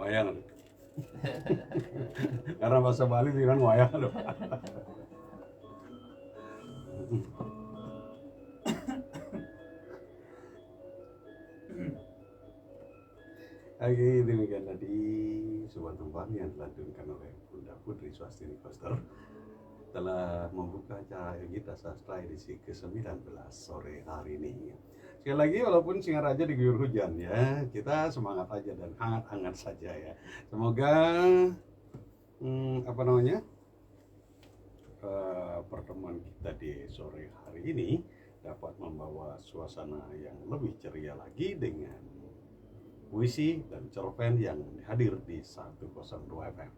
wayang. Karena bahasa Bali bilang wayang. Oke, demikian tadi sebuah tembang yang telah diturunkan oleh Bunda Putri Swastini Koster telah membuka acara Gita Sastra edisi ke-19 sore hari ini. Sekali lagi walaupun Singaraja diguyur hujan ya, kita semangat aja dan hangat-hangat saja ya. Semoga pertemuan kita di sore hari ini dapat membawa suasana yang lebih ceria lagi dengan puisi dan cerpen yang hadir di 102 FM.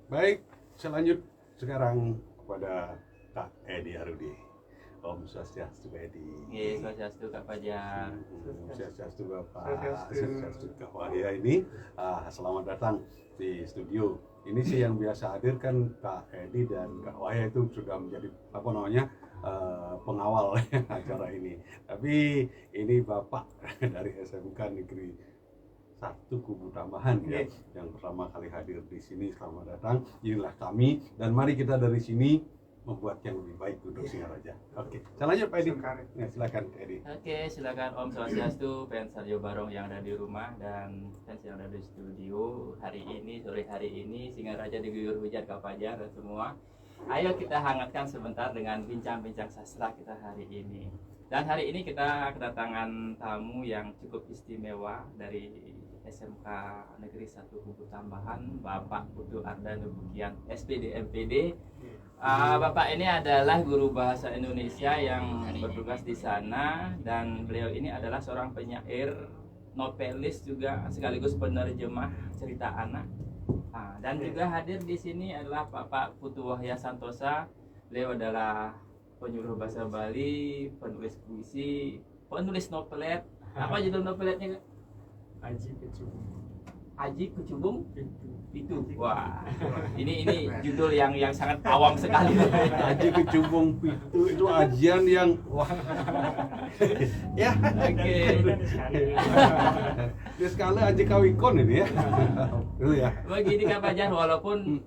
Baik, selanjut sekarang kepada Kak Edi Arudi. Om Swastiastu Kak Edi. Yes, Swastiastu Kak Fajar. Swastiastu Bapak. Swastiastu Kak Wahya ini. Selamat datang di studio. Ini sih yang biasa hadir kan Kak Edi dan Kak Wahya itu sudah menjadi pengawal acara ini. Tapi ini Bapak dari SMK Negeri 1 Kubu Tambahan ya, yang pertama kali hadir di sini. Selamat datang. Inilah kami dan mari kita dari sini membuat yang lebih baik untuk Singaraja. Oke, selanjutnya Pak Edi. Ya, silakan Pak Edi. Oke, silakan Om Swastiastu, fans Sarjo Barong yang ada di rumah dan fans yang ada di studio. Sore hari ini Singaraja diguyur hujan Kak Fajar dan semua. Ayo kita hangatkan sebentar dengan bincang-bincang sastra kita hari ini. Dan hari ini kita kedatangan tamu yang cukup istimewa dari SMK Negeri 1 Kubu Tambahan, Bapak Putu Arda Nubukian, SPD MPD. Bapak ini adalah guru bahasa Indonesia yang bertugas di sana dan beliau ini adalah seorang penyair, novelis juga sekaligus penerjemah cerita anak. Dan juga hadir di sini adalah Bapak Putu Wahya Santosa. Beliau adalah penyuluh bahasa Bali, penulis puisi, penulis novelet. Apa judul noveletnya? Aji Kecubung itu. Wah, ini judul yang sangat awam sekali. Aji Kecubung itu ajian yang wah. Ya, oke. Dia sekali Aji Kawikon ini ya. Dulu ya. Begini Kak Fajar, walaupun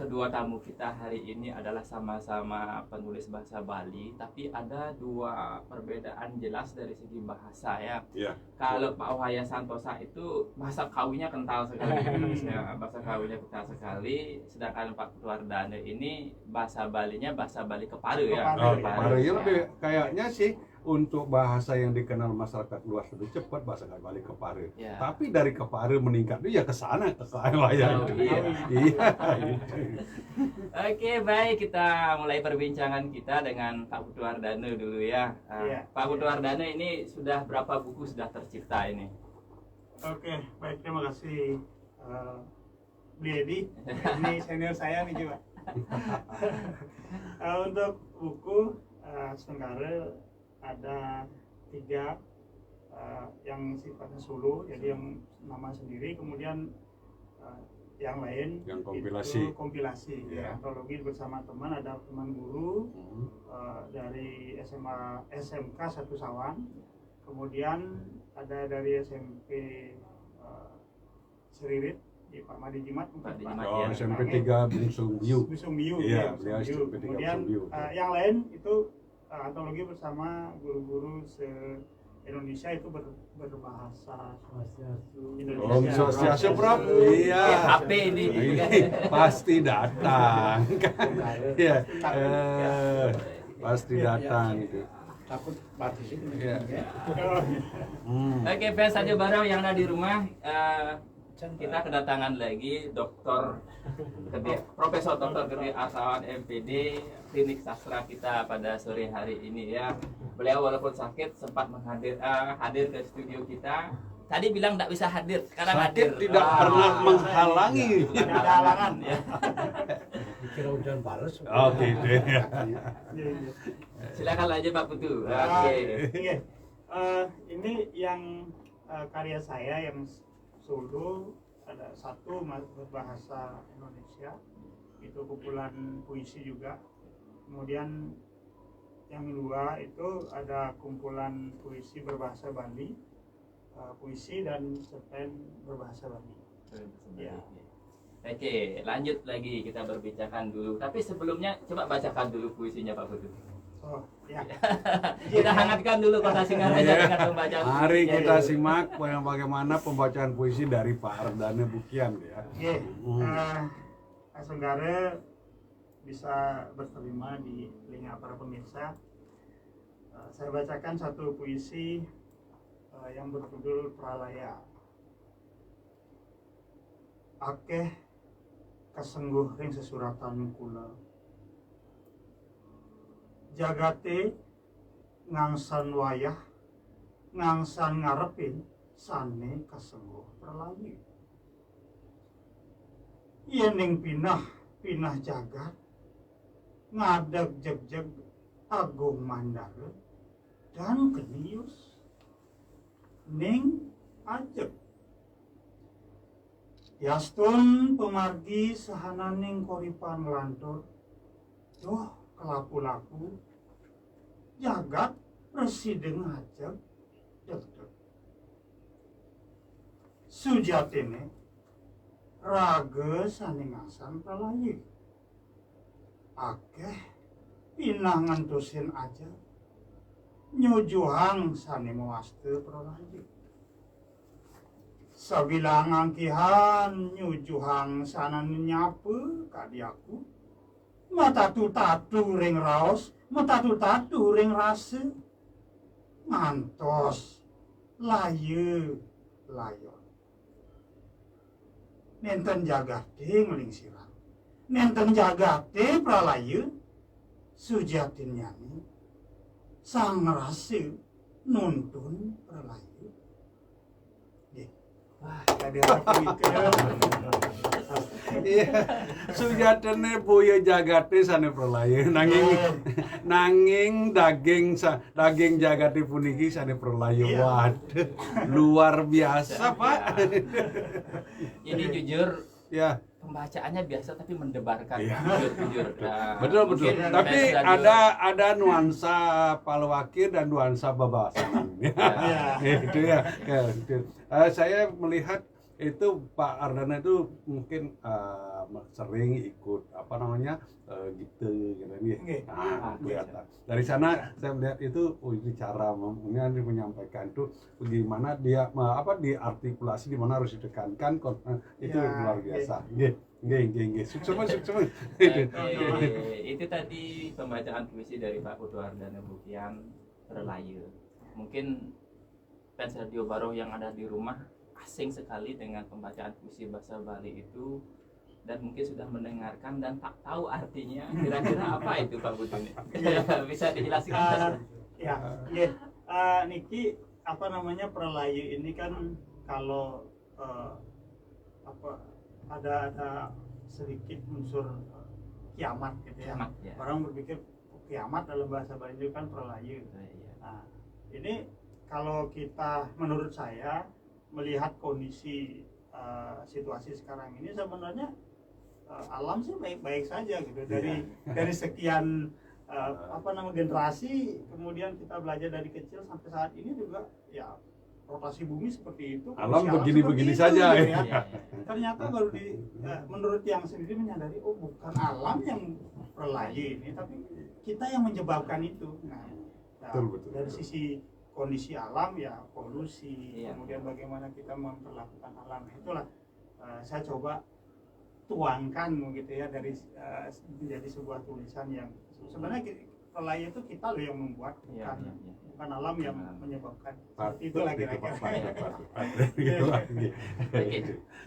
kedua tamu kita hari ini adalah sama-sama penulis bahasa Bali, tapi ada dua perbedaan jelas dari segi bahasa ya. Yeah. Kalau Pak Wahya Santosa itu bahasa Kawinya kental sekali, ya, bahasa Kawinya kental sekali. Sedangkan Pak Putu Ardana ini bahasa Balinya bahasa Bali Kepare ya. Kepare ya lebih kayaknya sih untuk bahasa yang dikenal masyarakat luas lebih cepat bahasa Bali Kepare. Ya. Tapi dari Kepare meningkat itu ya ke sana ke Wayang. Iya. Oke, baik, kita mulai perbincangan kita dengan Pak Putu Ardana dulu ya. Pak Putu Ardana ini sudah berapa buku sudah tercipta ini? Oke, baik, terima kasih Bli Edi. Ini senior saya nih juga. Untuk buku sementara ada 3 yang sifatnya solo, jadi yang nama sendiri, kemudian yang lain yang kompilasi yeah. Antologi bersama teman, ada teman guru dari SMK 1 Sawan, kemudian ada dari SMP Seririt di Pak Madi Jimat, SMP 3 Bungsung Biu. Iya, kemudian yang lain itu antologi bersama guru-guru se-Indonesia itu berbahasa Indonesia. Om Swastiastu Prof. Iya. HP ini pasti datang. Iya. Pasti datang itu. Takut batis itu. Oke, fans Sarjo Barong yang ada di rumah, kita kedatangan lagi Profesor Dr. Gede Artawan MPD, klinik sastra kita pada sore hari ini ya. Beliau walaupun sakit sempat hadir ke studio kita. Tadi bilang tidak bisa hadir, sekarang hadir. Tidak pernah menghalangi. Tidak ada halangan ya. Dikira hujan balas. Oke, Silakan aja Pak Putu. Ini yang karya saya yang solo, ada 1 berbahasa Indonesia, itu kumpulan puisi juga. Kemudian yang 2 itu ada kumpulan puisi berbahasa Bali, puisi dan cerpen berbahasa Bali. Ya. Oke, lanjut lagi kita berbincangkan dulu. Tapi sebelumnya coba bacakan dulu puisinya Pak Putu. Oh, ya. Kita hangatkan dulu Kota Singaraja dengan pembacaan Mari puisinya kita dulu. simak bagaimana pembacaan puisi dari Pak Ardana Bukian ya. Oke, Pak Senggara bisa berterima di telinga para pemirsa. Saya bacakan satu puisi yang berjudul Pralaya. Akeh kasengguh ring sesuratan kula. Jagate ngangsan wayah, ngangsan ngarepin sane kasengguh pralayu. Yening pinah jagat, ngadeg jeg-jeg agung mandara dan kenius ning ajeg. Yastun pemargi sahananing koripan nglantur, duh kelaku-laku jagat resideng ajeg deg-deg. Sujatine raga saningasan pralayu, akeh pinah ngentusin aja nyujuhang sani muaste pralayu. Sabilang angkihan nyujuhang sanan nyape kadiaku, matatu-tatu ring raos, matatu-tatu ring rase, ngantos layu layon. Nenten jagate ngelingsiran, nenten jagate pralayu, sujatin nyanyi, sang rase nuntun pralayu. Wah, tadi apa itu? Iya, sujatene boyo jagate sane pralaya nanging daging jagate puniki sane pralaya. Iya. Waduh, luar biasa, Pak. Ini jujur Ya, pembacaannya biasa tapi mendebarkan. Iya. Jujur. Nah, betul. mungkin Tapi fans radio- ada nuansa Palawakir dan nuansa Babasanan. Iya. Itu ya. Itu. Saya melihat itu Pak Ardana itu mungkin sering ikut gitu nih. Nggih. Kelihatan. Dari sana saya melihat itu ini cara menyampaikan itu bagaimana dia diartikulasi di mana harus ditekankan itu Ya, luar biasa. Nggih. Sukses. Oke, itu tadi pembacaan puisi dari Pak Putu Ardana Bukian Pralayu. Mungkin fans Radio Baroh yang ada di rumah asing sekali dengan pembacaan puisi bahasa Bali itu dan mungkin sudah mendengarkan dan tak tahu artinya kira-kira apa itu Pak Putu ini. Bisa dijelaskan? Ya, Niki Pralayu ini kan kalau ada sedikit unsur kiamat gitu ya. Kiamat, ya. Orang berpikir kiamat dalam bahasa Bali itu kan pralayu. Nah, ini kalau kita menurut saya melihat kondisi situasi sekarang ini sebenarnya alam sih baik-baik saja gitu dari sekian generasi, kemudian kita belajar dari kecil sampai saat ini juga ya rotasi bumi seperti itu, Alam kondisi begini-begini seperti saja, itu, ya. ya. Ternyata baru menurut yang sendiri menyadari bukan alam yang pralayu ini, tapi kita yang menyebabkan itu. Nah, Betul. dari sisi kondisi alam ya polusi, Iya. kemudian bagaimana kita memperlakukan alam, itulah saya coba tuangkan gitu ya dari menjadi sebuah tulisan yang sebenarnya pralayu itu kita loh yang membuat, bukan alam yang menyebabkan. Itulah kira-kira. Oke,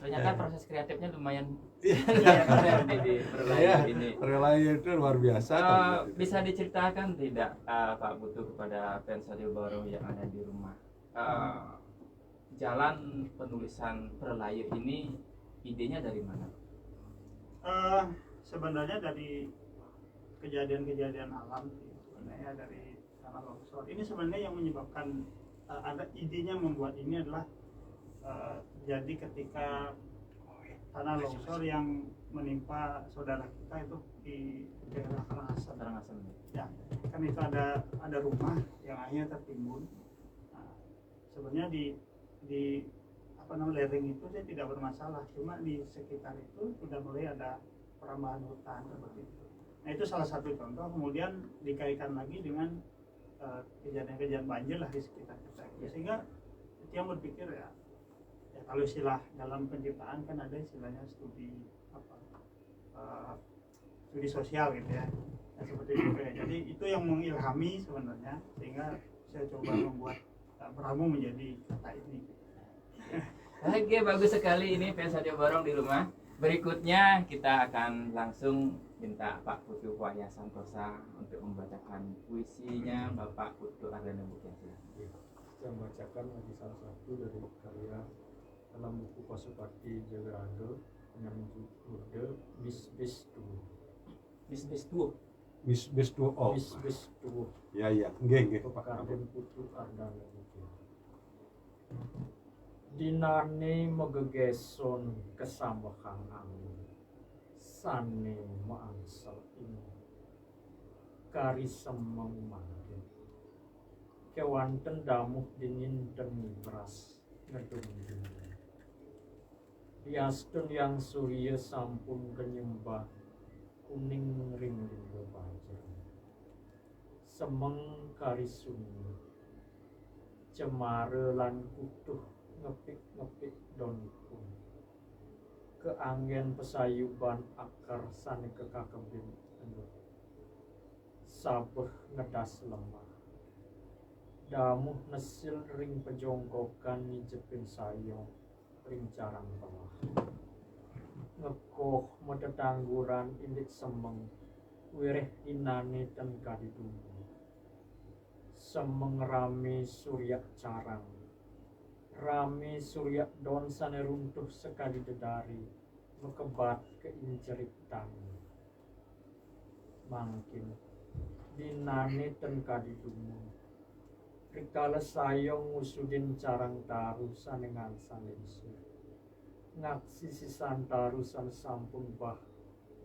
ternyata proses kreatifnya lumayan Iya. keren di Pralayu ini. Pralayu itu luar biasa. Bisa diceritakan tidak Pak Putu kepada fans Radio Baroh yang ada di rumah, jalan penulisan Pralayu ini idenya dari mana? Sebenarnya dari kejadian-kejadian alam sih, sebenarnya dari tanah longsor. Ini sebenarnya yang menyebabkan ada idenya membuat ini adalah jadi ketika tanah longsor yang menimpa saudara kita itu di daerah Karangasem. Ya, kan itu ada rumah yang akhirnya tertimbun. Nah, sebenarnya di di lereng itu saya tidak bermasalah, cuma di sekitar itu sudah mulai ada perambahan hutan seperti itu. Nah itu salah satu contoh. Kemudian dikaitkan lagi dengan kejadian-kejadian banjir lah di sekitar kita, sehingga dia berpikir ya kalau istilah dalam penciptaan kan ada istilahnya studi studi sosial gitu ya, nah, seperti itu ya. Jadi itu yang mengilhami sebenarnya, sehingga saya coba membuat meramu menjadi kata ini. Oke, bagus sekali ini fans Radio Barong di rumah. Berikutnya kita akan langsung minta Pak Putu Wahya Santosa untuk membacakan puisinya Bapak Putu Ardana Bukian. Saya membacakan lagi salah satu dari karya dalam buku Pasupati Jagaraga dengan judul Bis Tuh. Bis tuh. Bis tuh oh. Bis Tuh. Ya nggih. Karden Putu Ardana Bukian. Dinane megegeson kesambahang angin, sane maangsal ini kari semeng mangke kewanten damuh dingin demi beras ngedung diastun yang surya sampun kenyembah kuning ring linggo banjir semeng kari sunyi cemare lan kutuh ngepik daunipun keanggen pesayuban akar sane kekakebin sabeh ngedas lemah damuh nesil ring pejongkokan nyijepin sayong ring carang tengah ngekoh medetangguran indik semeng wireh inane ten kadidumbu semeng rame surya carang rame surya don sane runtuh sekali dedari mekebat keincerik tangi mangkin dinane ten kadidumu rikala sayong ngusudin carang taru sane ngansan lensu ngaksi sisan taru sane sampun bah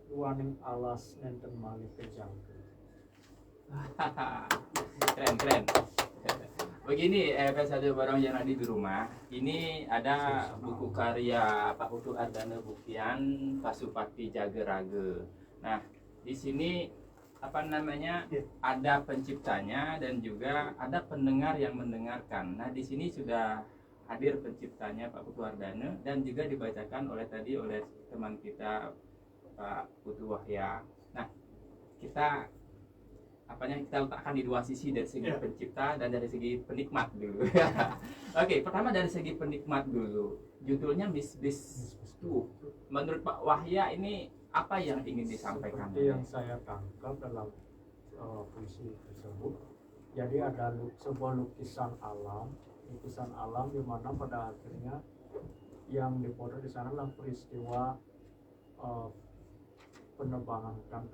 luaning alas nenten malih kejangke. Keren. Begini, fans Radio Barong yang ada di rumah. Ini ada buku karya Pak Putu Ardana Bukian, Pasupati Jagaraga. Nah, di sini ada penciptanya dan juga ada pendengar yang mendengarkan. Nah, di sini sudah hadir penciptanya Pak Putu Ardana dan juga dibacakan oleh teman kita Pak Putu Wahya. Nah, kita letakkan di dua sisi, dari segi pencipta dan dari segi penikmat dulu. Oke, pertama dari segi penikmat dulu. Judulnya Bis Tuh. Menurut Pak Wahya ini apa yang ingin disampaikan? Seperti yang saya tangkap dalam puisi tersebut. Jadi ada sebuah lukisan alam di mana pada akhirnya yang dipotret di sana adalah peristiwa penebangan hutan,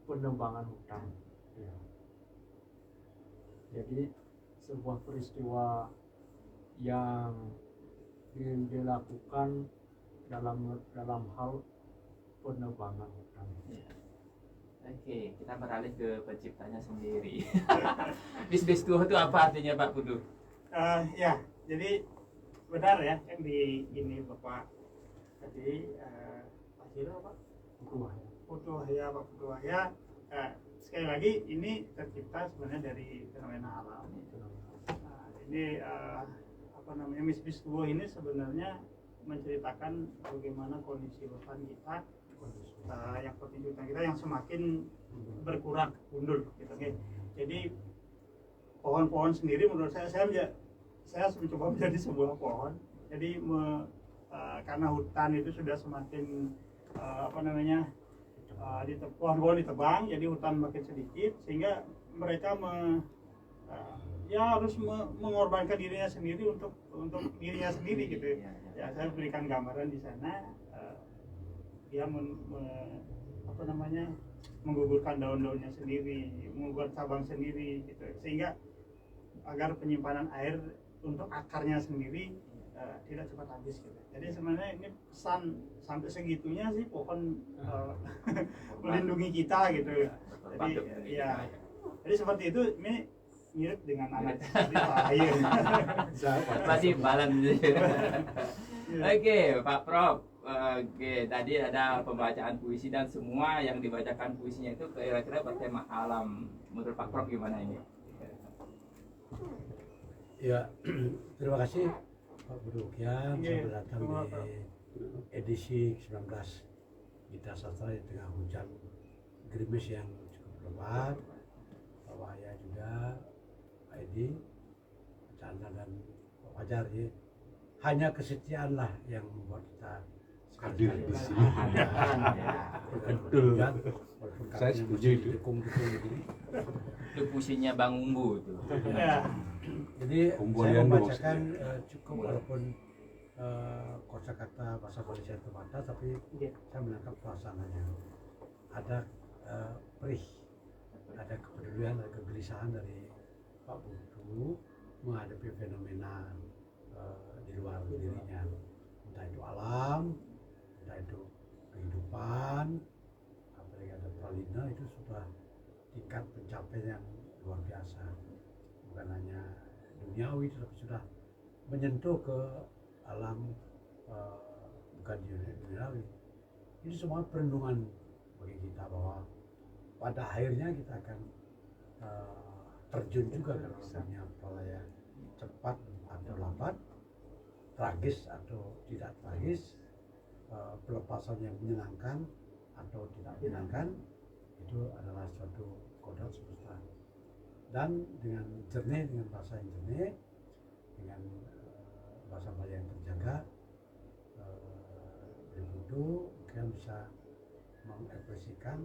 penebangan hutan. Ya. Jadi sebuah peristiwa yang dilakukan dalam hal penebangan hutan. Ya. Oke, kita beralih ke penciptanya sendiri. Bis tuh itu apa artinya Pak Putu? Ya, jadi benar ya yang di ini Bapak tadi Pak Ciro Pak Putu Wahya. Sekali lagi ini tercipta sebenarnya dari fenomena alam. Ini Bis Tuh ini sebenarnya menceritakan bagaimana kondisi hutan kita, yang kondisi hutan kita yang semakin berkurang, gundul gitu. Okay. Jadi pohon-pohon sendiri menurut saya mencoba menjadi sebuah pohon. Jadi karena hutan itu sudah semakin pohon-pohon ditebang, jadi hutan makin sedikit, sehingga mereka harus mengorbankan dirinya sendiri untuk dirinya sendiri gitu. Ya, saya berikan gambaran di sana, dia menggugurkan daun-daunnya sendiri, menggugurkan cabang sendiri gitu, sehingga agar penyimpanan air untuk akarnya sendiri tidak cepat habis gitu. Jadi sebenarnya ini pesan sampai segitunya sih pohon melindungi kita gitu. Jadi seperti itu. Ini mirip dengan anak tadi Pak Ayu. Masih balan. Oke, Pak Prof. Oke, tadi ada pembacaan puisi dan semua yang dibacakan puisinya itu kira-kira bertema alam. Menurut Pak Prof gimana ini? Ya, terima kasih Pak Budi Ukian Iya, sudah datang sama, di Pak. edisi 19 Gita Sastra di tengah hujan gerimis yang cukup lebat. Pak Wahya juga, Pak Edi, Pak Chandra dan Pak Fajar ya. Hanya kesetiaanlah yang membuat kita Hadir di sekali-kali sini. betul kan? Saya setuju itu. Dukung-dukung begini. Itu puisinya Bang Umbu itu. Ya, Jadi saya Kumpulan membacakan maksudnya. cukup walaupun kosakata bahasa Malaysia terbatas, tapi saya menangkap suasananya. Ada perih, ada kepedulian, ada kegelisahan dari Pak Butu menghadapi fenomena di luar dirinya, entah itu alam, entah itu kehidupan, apalagi ada Pralina itu sudah tingkat pencapaian yang luar biasa, bukan hanya duniawi tetapi sudah menyentuh ke alam bukan duniawi. Ini semua perlindungan bagi kita bahwa pada akhirnya kita akan terjun juga ke dalam dunia pralaya, cepat atau lambat, tragis atau tidak tragis, pelepasan yang menyenangkan atau tidak menyenangkan, itu adalah suatu kodrat semesta. Dan dengan jernih, dengan bahasa yang jernih, dengan bahasa Melayu yang terjaga, Budu kita bisa mengekspresikan,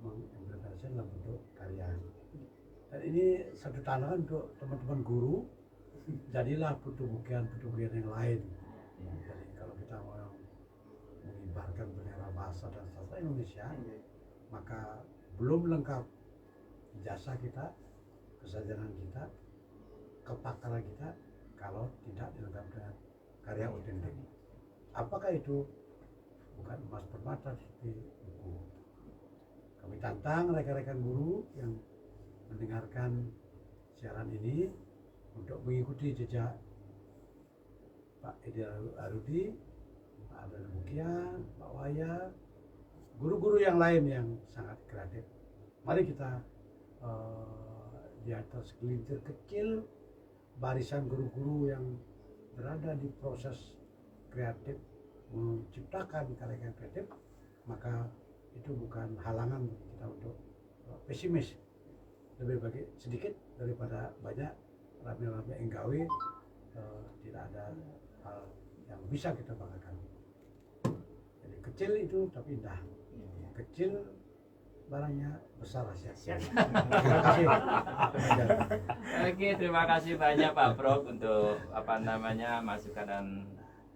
mengimplementasikan dalam bentuk karya. Dan ini satu tantangan untuk teman-teman guru. Jadilah putu-bukian yang lain. Jadi kalau kita mau mengibarkan bendera bahasa dan sastra Indonesia, maka belum lengkap jasa kita, kesadaran kita, kepakaran kita kalau tidak dilengkapi dengan karya otentik. Apakah itu? Bukan emas permata seperti buku. Kami tantang rekan-rekan guru yang mendengarkan siaran ini untuk mengikuti jejak Pak Edi Arudi, Pak Abdul Bukian, Pak Wahya, guru-guru yang lain yang sangat kreatif. Mari kita di atas gelintir kecil barisan guru-guru yang berada di proses kreatif menciptakan karya kreatif, maka itu bukan halangan bagi kita untuk pesimis. Lebih baik sedikit daripada banyak, rame-rame enggawi, tidak ada hal yang bisa kita banggakan. Jadi kecil itu tapi indah. Kecil barangnya besar hasilnya. Terima kasih. Oke, terima kasih banyak Pak Prof untuk masukan dan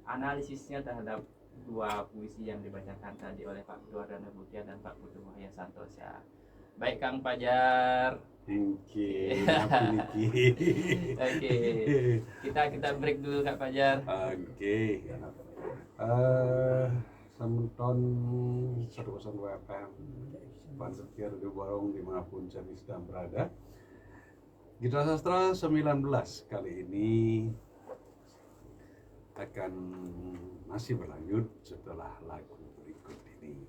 analisisnya terhadap dua puisi yang dibacakan tadi oleh Pak Duardana Bukian dan Pak Putu Wahya Santosa. Baik Kang Fajar. Oke, Oke, kita break dulu Kak Fajar. Oke. Sementon 102 FM, Pan setia Radio Barong dimanapun Cani sedang berada. Gita Sastra 19 kali ini akan masih berlanjut setelah lagu berikut ini.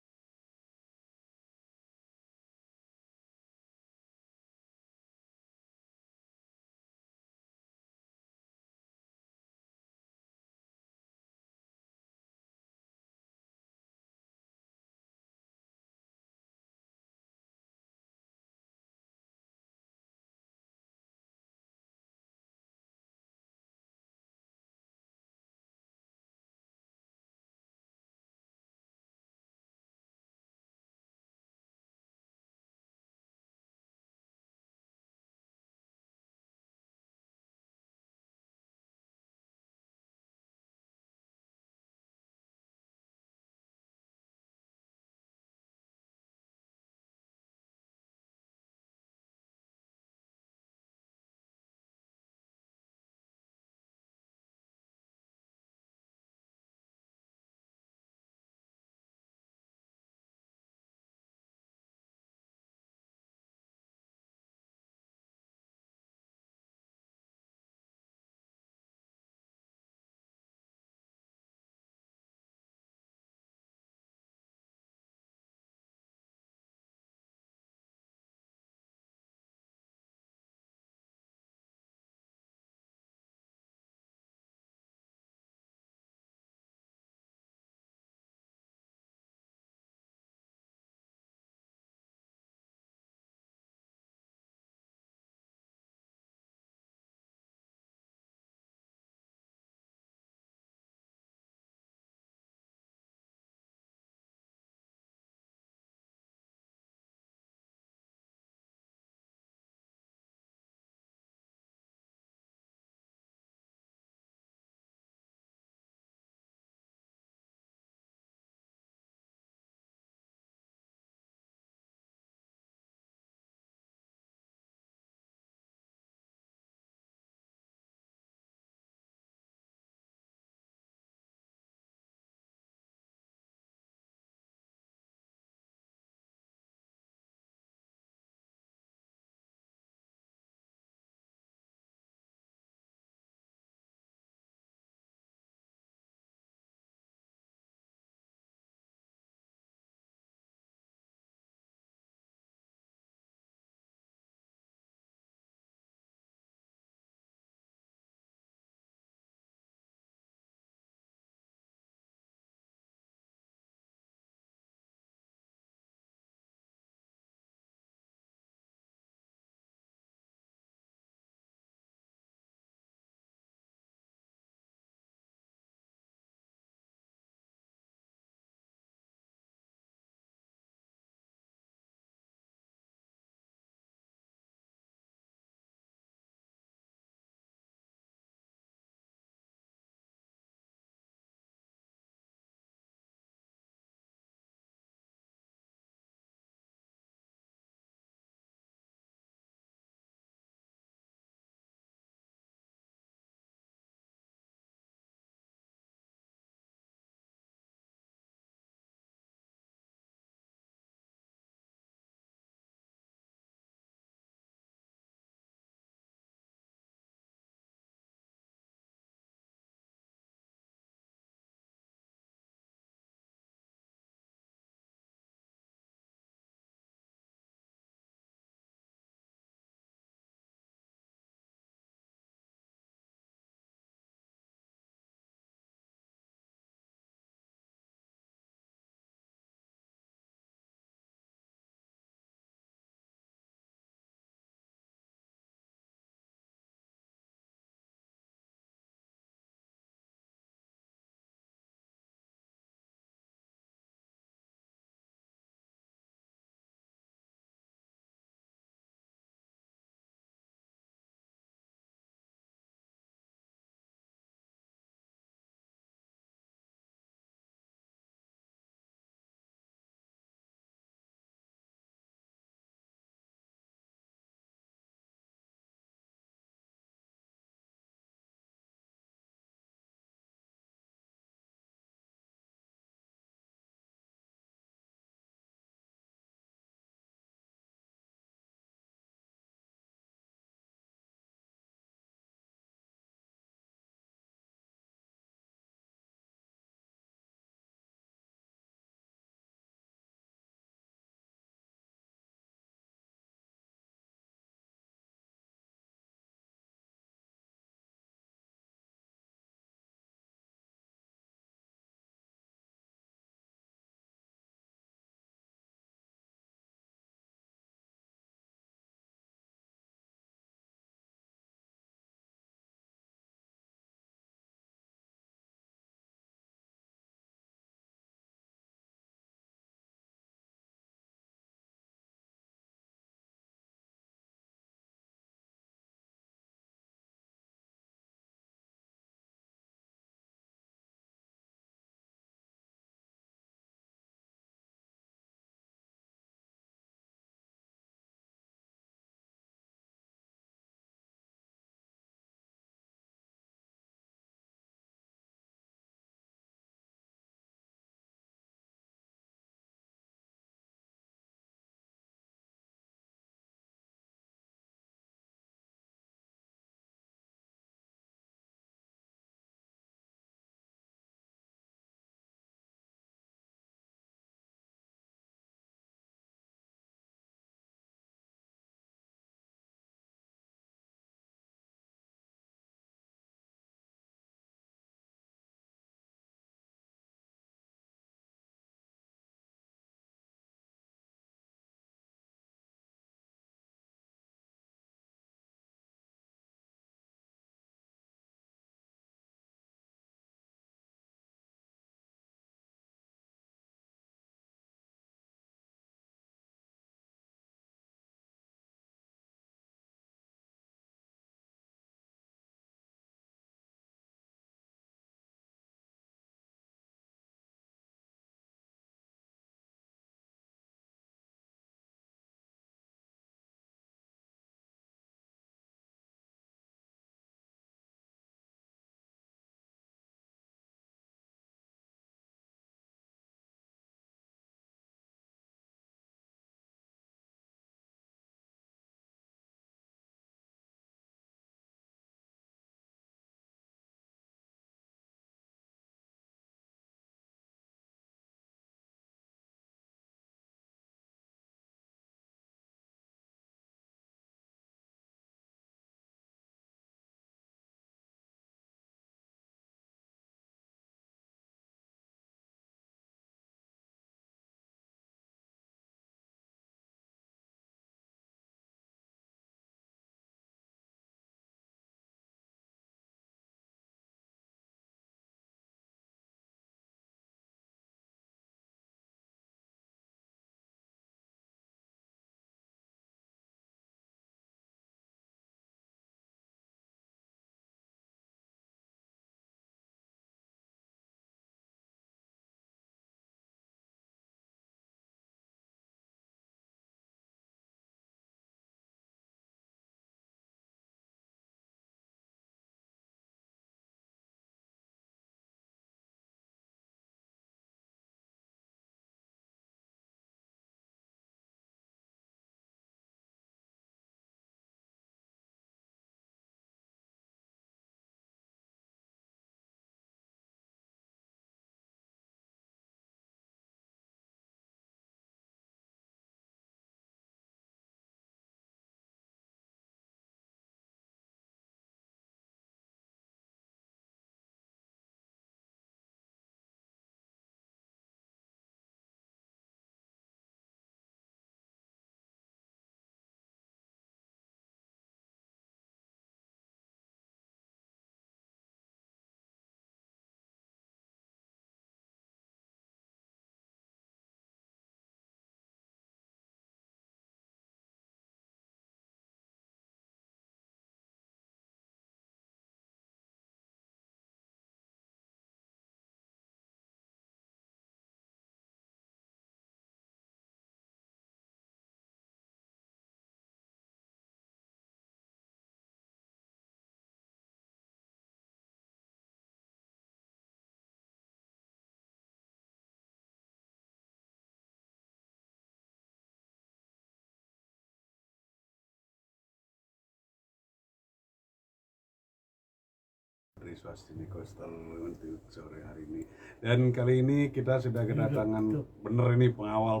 Swastini Koster untuk sore hari ini. Dan kali ini kita sudah kedatangan bener ini pengawal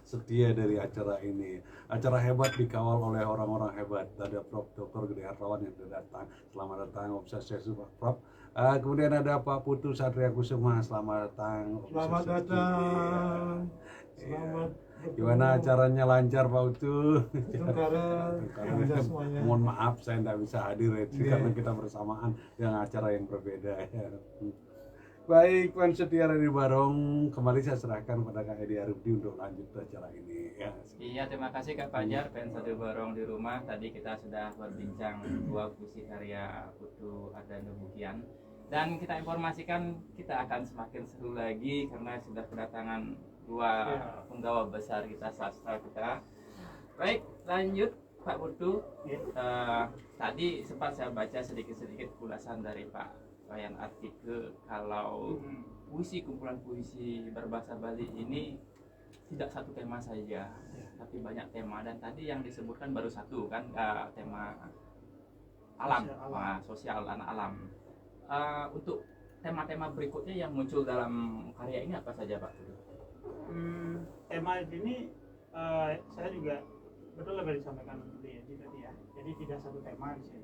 setia dari acara ini. Acara hebat dikawal oleh orang-orang hebat. Ada Prof. Dr. Gede Hartawan yang sudah datang. Selamat datang Om Swastiastu Prof. Kemudian ada Pak Putu Satria Kusuma. Selamat datang Om Selamat Swastiastu. datang. Iya. Selamat Gimana acaranya, lancar Pak Utu? Tengkara, Karena semuanya. mohon maaf saya tidak bisa hadir ya, Iya. karena kita bersamaan dengan acara yang berbeda ya. Baik, Pan Setia Radio Barong, kembali saya serahkan pada Kak Edi Arifdi untuk lanjut acara ini ya. Iya, terima kasih Kak Fajar, fans Radio Barong di rumah. Tadi kita sudah berbincang dua puisi karya Putu Adan Nubukian. Dan kita informasikan kita akan semakin seru lagi karena sudah kedatangan dua penggawa besar kita, sastra kita. Baik, lanjut Pak Putu. Tadi sempat saya baca sedikit-sedikit ulasan dari Pak Wayan artikel kalau puisi, kumpulan puisi berbahasa Bali ini tidak satu tema saja, tapi banyak tema. Dan tadi yang disebutkan baru satu kan, tema alam, sosial, anak alam. Untuk tema-tema berikutnya yang muncul dalam karya ini apa saja Pak Putu? Tema ini saya juga betul apa disampaikan di tadi ya. Jadi tidak satu tema di sini.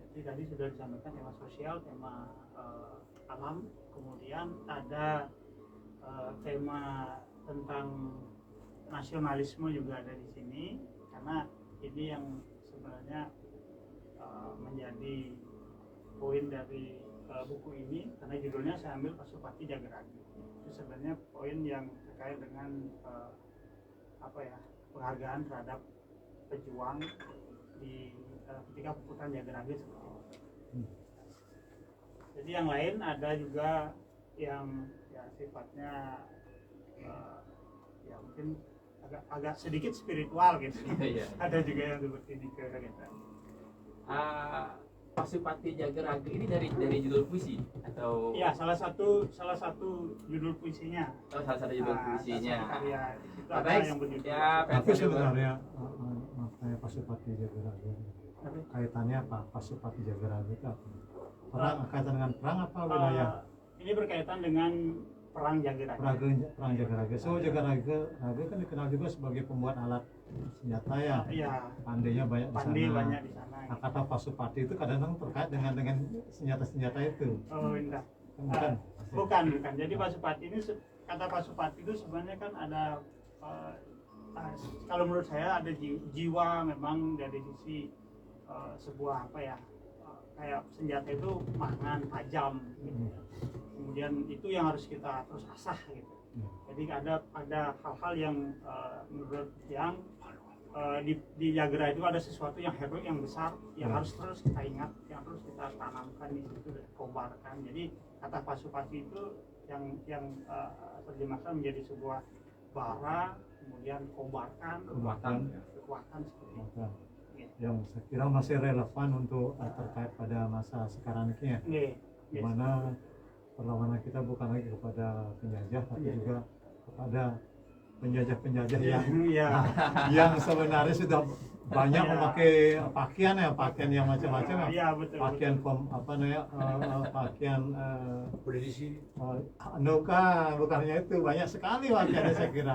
Jadi tadi sudah disampaikan tema sosial, tema alam, kemudian ada tema tentang nasionalisme juga ada di sini, karena ini yang sebenarnya menjadi poin dari buku ini, karena judulnya saya ambil Pasupati Jagaraga. Itu sebenarnya poin yang terkait dengan penghargaan terhadap pejuang di ketika puputan Jagaraga seperti itu. Jadi yang lain ada juga yang ya sifatnya ya mungkin agak sedikit spiritual gitu. Iya. Ada juga yang seperti ini ke kita. Pasupati Jagaraga ini dari judul puisi atau Iya, salah satu judul puisinya. salah satu judul puisinya. Karya itu ada Baik, yang berjudul. ya, Tapi sebenarnya maknanya Pasupati Jagaraga, Tapi, kaitannya apa? Pasupati Jagaraga itu apa? Kaitan dengan perang apa wilayah? ini berkaitan dengan perang Jagaraga. Perang Jagaraga. So Jagaraga kan dikenal juga sebagai pembuat alat senjata ya. Iya, Pandainya banyak di pandai sana. banyak di sana. Nah, kata Pasupati itu kadang-kadang terkait dengan senjata-senjata itu. Oh, enggak. Bukan. Bukan. Jadi Pasupati ini kata Pasupati itu sebenarnya kan ada kalau menurut saya ada jiwa memang dari sisi sebuah kayak senjata itu mangan tajam gitu. Kemudian itu yang harus kita terus asah gitu. Jadi ada hal-hal yang menurut yang di Jagera itu ada sesuatu yang hebat, yang besar, yang harus terus kita ingat, yang harus kita tanamkan di situ dan kobarkan. Jadi kata Pasupati itu yang terjemahkan menjadi sebuah bara, kemudian kobarkan, kekuatan seperti itu. Maka yang saya kira masih relevan untuk terkait pada masa sekarang ini ya. Di mana perlawanan kita bukan lagi kepada penjajah tapi juga kepada penjajah-penjajah yang sebenarnya sudah banyak memakai pakaian yang macam-macam ya. Iya, betul. Pakaian pakaian Politisi. bukannya itu banyak sekali pakaiannya saya kira.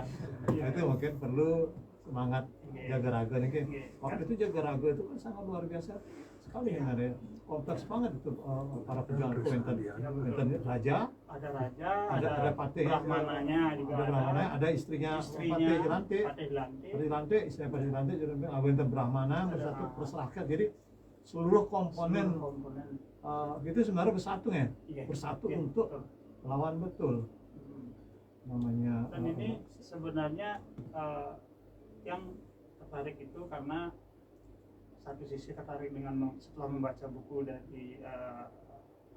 Itu mungkin perlu semangat Jagaraga nih. Waktu itu Jagaraga itu kan sangat luar biasa sekali yang ada kompleks banget itu para pejuang itu enten raja, ada patih Brahmananya juga ada Brahmana, ada istrinya Patih Jelante, istrinya Patih Jelante juga enten Brahmana bersatu plus rakyat. Jadi seluruh komponen itu sebenarnya bersatu ya, bersatu untuk melawan betul namanya. Dan ini sebenarnya yang tertarik itu karena satu sisi tertarik dengan setelah membaca buku dari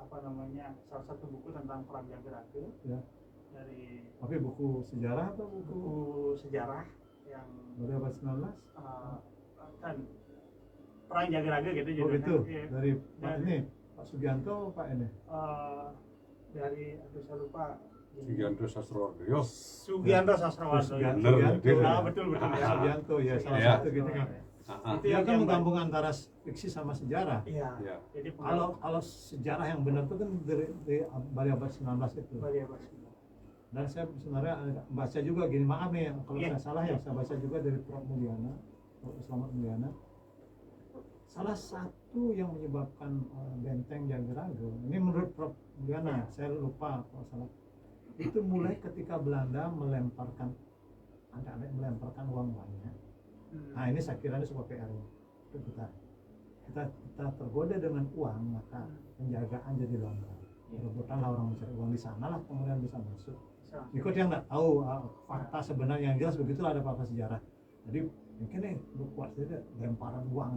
salah satu buku tentang perang Jagaraga Ya. dari Tapi buku sejarah atau buku sejarah yang dari abad 19? kan perang Jagaraga gitu Oh judulnya. itu Iya. dari Pak ini Pak Sugianto Pak ini. Dari saya lupa Sugianto Sastrowardoyo. Sugianto Sastrowardoyo. Sugianto. Betul. Betul Pak ya. Sugianto ya salah Ya. satu gitu kan. Itu Dia yang kan baik. menggabung antara fiksi sama sejarah. Iya. Ya. Jadi Kalau sejarah yang benar itu kan dari Bali abad 19 itu. Bali abad 19. Dan saya sebenarnya baca juga gini, maaf nih kalau Iya. saya salah ya, saya baca juga dari Prof. Mulyana, Prof. Slamet Mulyana. Salah satu yang menyebabkan benteng Jagaraga, ini menurut Prof. Mulyana, saya lupa kalau salah, itu mulai ketika Belanda melemparkan uang banyak. Nah ini saya kira ini sebuah PR untuk kita tergoda dengan uang, maka penjagaan jadi langka. Rebutan lah orang mencari uang di sana lah, kemudian bisa masuk. Ikut yang nggak tahu fakta sebenarnya yang jelas begitulah ada fakta sejarah. Jadi mungkin kuat saja lemparan uang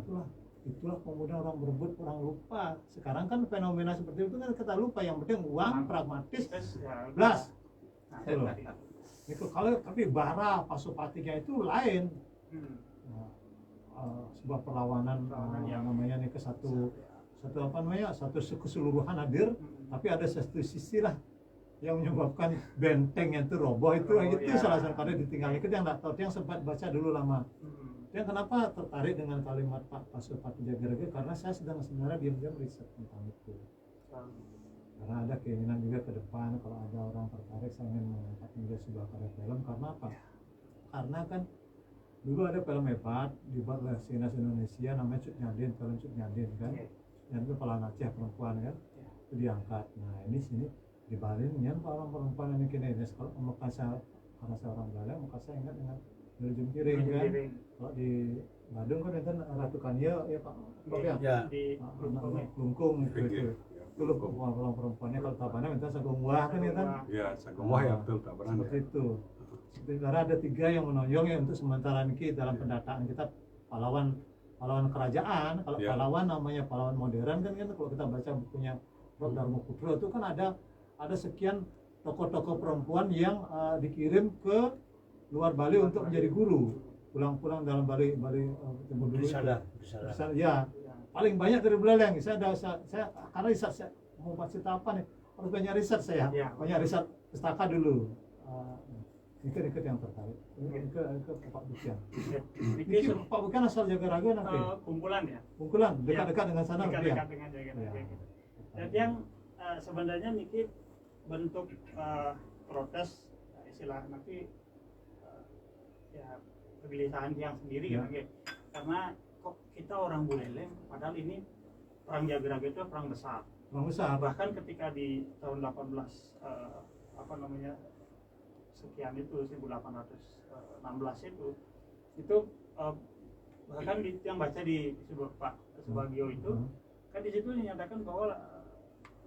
itulah kemudian orang berebut, orang lupa. Sekarang kan fenomena seperti itu kan kita lupa, yang penting uang pragmatis belas. Nah, Itu loh. Itu kalau tapi bara Pasupatinya itu lain. Nah, sebuah perlawanan yang namanya nih ke satu apa namanya satu keseluruhan hadir, tapi ada satu sisi lah yang menyebabkan benteng itu roboh itu salah satu karena ditinggal itu yang nggak tahu, yang sempat baca dulu lama. Yang kenapa tertarik dengan kalimat Pak Pasupati Jagaraga, karena saya sedang sebenarnya diam-diam riset tentang itu. Karena ada keinginan juga ke depan kalau ada orang tertarik saya ingin mengangkat menjadi sebuah karya film. Karena apa? Karena kan dulu ada film hebat dibuat oleh Sinas Indonesia namanya Cut Nyadin, film Cut Nyadin kan, yang itu kepala Aceh perempuan kan, itu diangkat. Nah ini sini di Bali nih orang perempuan ini kini kalau muka saya karena saya orang Bali, maka saya ingat dengan Jum Piring kan. Kalau di Badung kan itu Ratu Kania ya Pak ya, Ya. Di Lungkung itu loh perempuannya kalau tapannya minta sagung wah kan ya kan. Ya, Sagawah ya betul tak pernah. Seperti itu. Sebenarnya ada 3 yang menonjol ya untuk sementara ini dalam pendataan kita pahlawan kerajaan. Kalau pahlawan namanya pahlawan modern kan kalau kita baca bukunya Prof. Darmo Putro itu kan ada sekian tokoh-tokoh perempuan yang dikirim ke luar Bali untuk menjadi guru. Pulang-pulang dalam Bali tunggu dulu. Bisa, ya. Paling banyak dari Buleleng. Saya karena riset saya mau cerita apa nih? Harus banyak riset saya. Banyak riset pustaka dulu. Ikut yang tertarik. Ke Pak Bukian. Pak Bukian asal Jagaraga nanti. Kumpulan ya. Kumpulan dekat-dekat dengan sana. Dekat dengan Jagaraga. Dan yang sebenarnya Niki bentuk protes istilah nanti ya kegelisahan yang sendiri ya. Gitu. Karena kok kita orang Buleleng padahal ini perang Jagaraga itu perang besar. Bahkan ketika di tahun 18 sekian itu 1816 itu bahkan yang baca di Pak Subagio itu kan di situ dinyatakan bahwa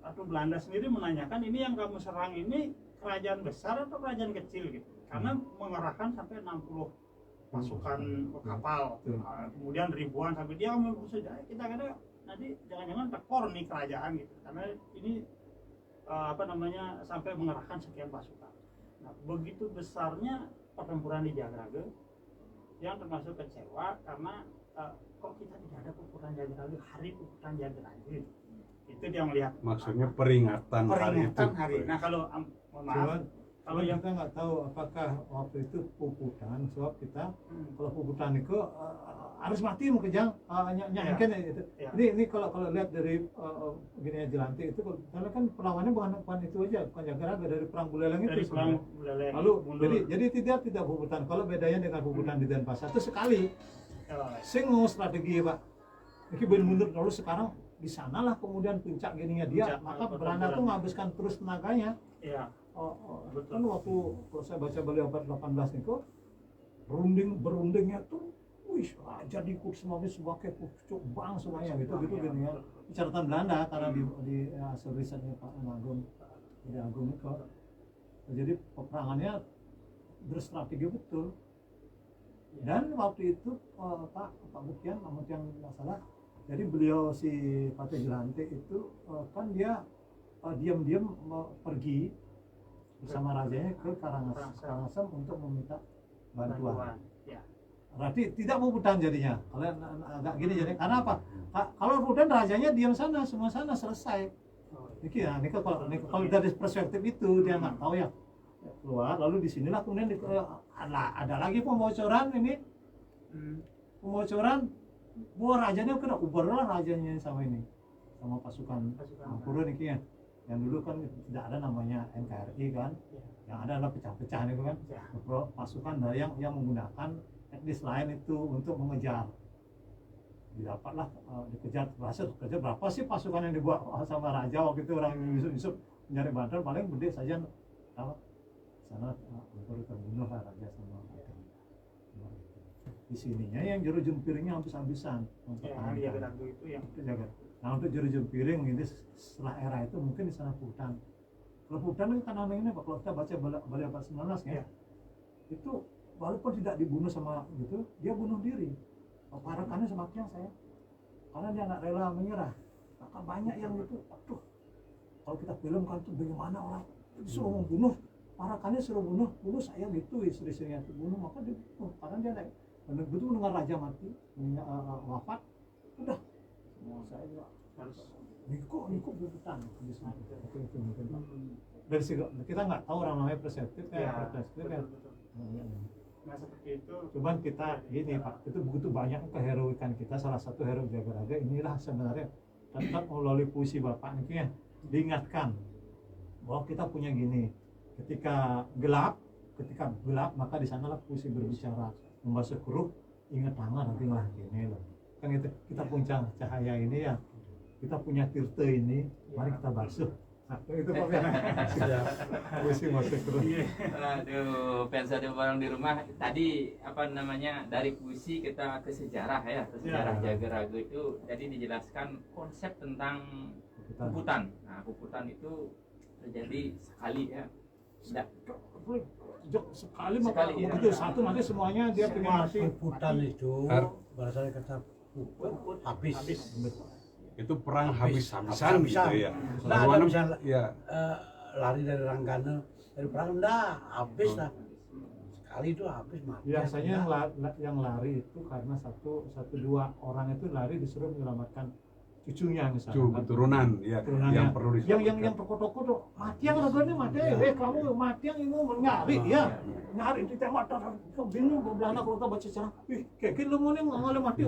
Ratu Belanda sendiri menanyakan ini yang kamu serang ini kerajaan besar atau kerajaan kecil gitu, karena mengerahkan sampai 60 pasukan kapal, kemudian ribuan sampai dia ngomong saja kita kira nanti jangan-jangan tekor nih kerajaan gitu, karena ini sampai mengerahkan sekian pasukan. Nah begitu besarnya pertempuran di Jagaraga yang termasuk kecewa karena kok kita tidak ada puputan Jagaraga, hari puputan Jagaraga itu dia melihat Maksudnya peringatan hari. Nah kalau maaf kalau yang kita nggak tahu apakah waktu itu puputan, sebab kita kalau puputan itu harus mati mengejang nyanyikan itu. Ini kalau lihat dari gini aja Jelantik itu, karena kan perlawannya bukan itu aja, bukan Jagaraga, dari perang Buleleng itu sebenarnya. Lalu jadi tidak puputan. Kalau bedanya dengan puputan di Denpasar itu sekali. Singo strategi Pak. Ini benar mundur lalu sekarang di sanalah kemudian puncak gininya dia, maka Belanda tuh menghabiskan terus tenaganya. Iya. Kan waktu kalau saya baca Bali abad 18 itu berundingnya tuh, raja diikut semuanya sebagai pucuk bang semuanya gitu gini ya. Catatan Belanda karena di hasil risetnya Pak Agung itu. Jadi peperangannya berstrategi betul. Dan waktu itu Pak Bukian, namun yang nggak salah, jadi beliau si Patih Jelantik itu kan dia diam-diam pergi bersama rajanya ke Karangasem untuk meminta bantuan. Berarti tidak puputan jadinya. Kalau agak gini jadi karena apa? Kalau puputan rajanya diam sana, semua sana selesai. Ini kalau dari perspektif itu dia nggak tahu ya keluar. Lalu di sinilah kemudian ada lagi pembocoran ini. Pemocoran, wah rajanya kena ubar lah rajanya sama ini, sama pasukan Mangkudu nih ya. Yang dulu kan tidak ada namanya NKRI kan, yang ada adalah pecah-pecahan itu kan, pasukan dari yang menggunakan etnis lain itu untuk mengejar. Didapatlah dikejar, kerja berapa sih pasukan yang dibuat sama raja waktu itu, orang Yusuf mencari bantuan paling gede saja apa sana baru terbunuh lah raja sama di sininya yang juru jempiringnya habis-habisan mempertahankan itu yang jaga. Nah untuk juru jempiring ini setelah era itu mungkin di sana Putan. Kalau Putan itu kan aneh ini Pak, kalau kita baca Balai Abad 19 ya, itu walaupun tidak dibunuh sama gitu, dia bunuh diri. Parakannya semakin saya, karena dia nggak rela menyerah. Maka banyak yang itu, aduh, kalau kita film kan tuh bagaimana orang disuruh membunuh, parakannya suruh bunuh saya gitu, istri-istrinya itu bunuh, maka dia bunuh. Karena dia naik, betul mendengar raja mati, wafat, udah, semua saya juga harus Niko bubutan di sana. Itu mungkin Pak. Dari segi kita nggak tahu orang namanya perseptif ya, perseptif ya. Nah seperti itu. Cuman kita gini Pak, itu begitu banyak keheroikan kita, salah satu hero Jagaraga inilah sebenarnya tetap melalui puisi Bapak ini ya, diingatkan bahwa kita punya gini, ketika gelap maka di sanalah puisi berbicara, membasuh keruh ingat tangan nanti lah gini loh. Kan itu kita punya cahaya ini ya, kita punya tirta ini, mari kita basuh. Nah, itu Pak ya. Puisi masuk keruh. Aduh, fans Radio Barong di rumah tadi apa namanya, dari puisi kita ke sejarah ya, ke sejarah Jagaraga itu jadi dijelaskan konsep tentang puputan. Nah, puputan itu terjadi sekali ya. Sekali begitu satu nanti semuanya dia pengen mati. Puputan itu berdasarkan kata puput habis. Itu perang habis-habisan gitu ya. Nah, ada bisa ya. Lari dari Ranggana, dari perang dah habis lah. Sekali itu habis mati. Biasanya yang lari itu karena satu dua orang itu lari disuruh menyelamatkan cucunya misalnya. Keturunan ya. Yang perlu diselamatkan. Yang terkotok-kotok mati yang raganya mati. Kamu mati yang ini nyari ya. Nyari ditembak bingung belah anak kalau kita baca sejarah. Kayak gitu lu nih nggak mati.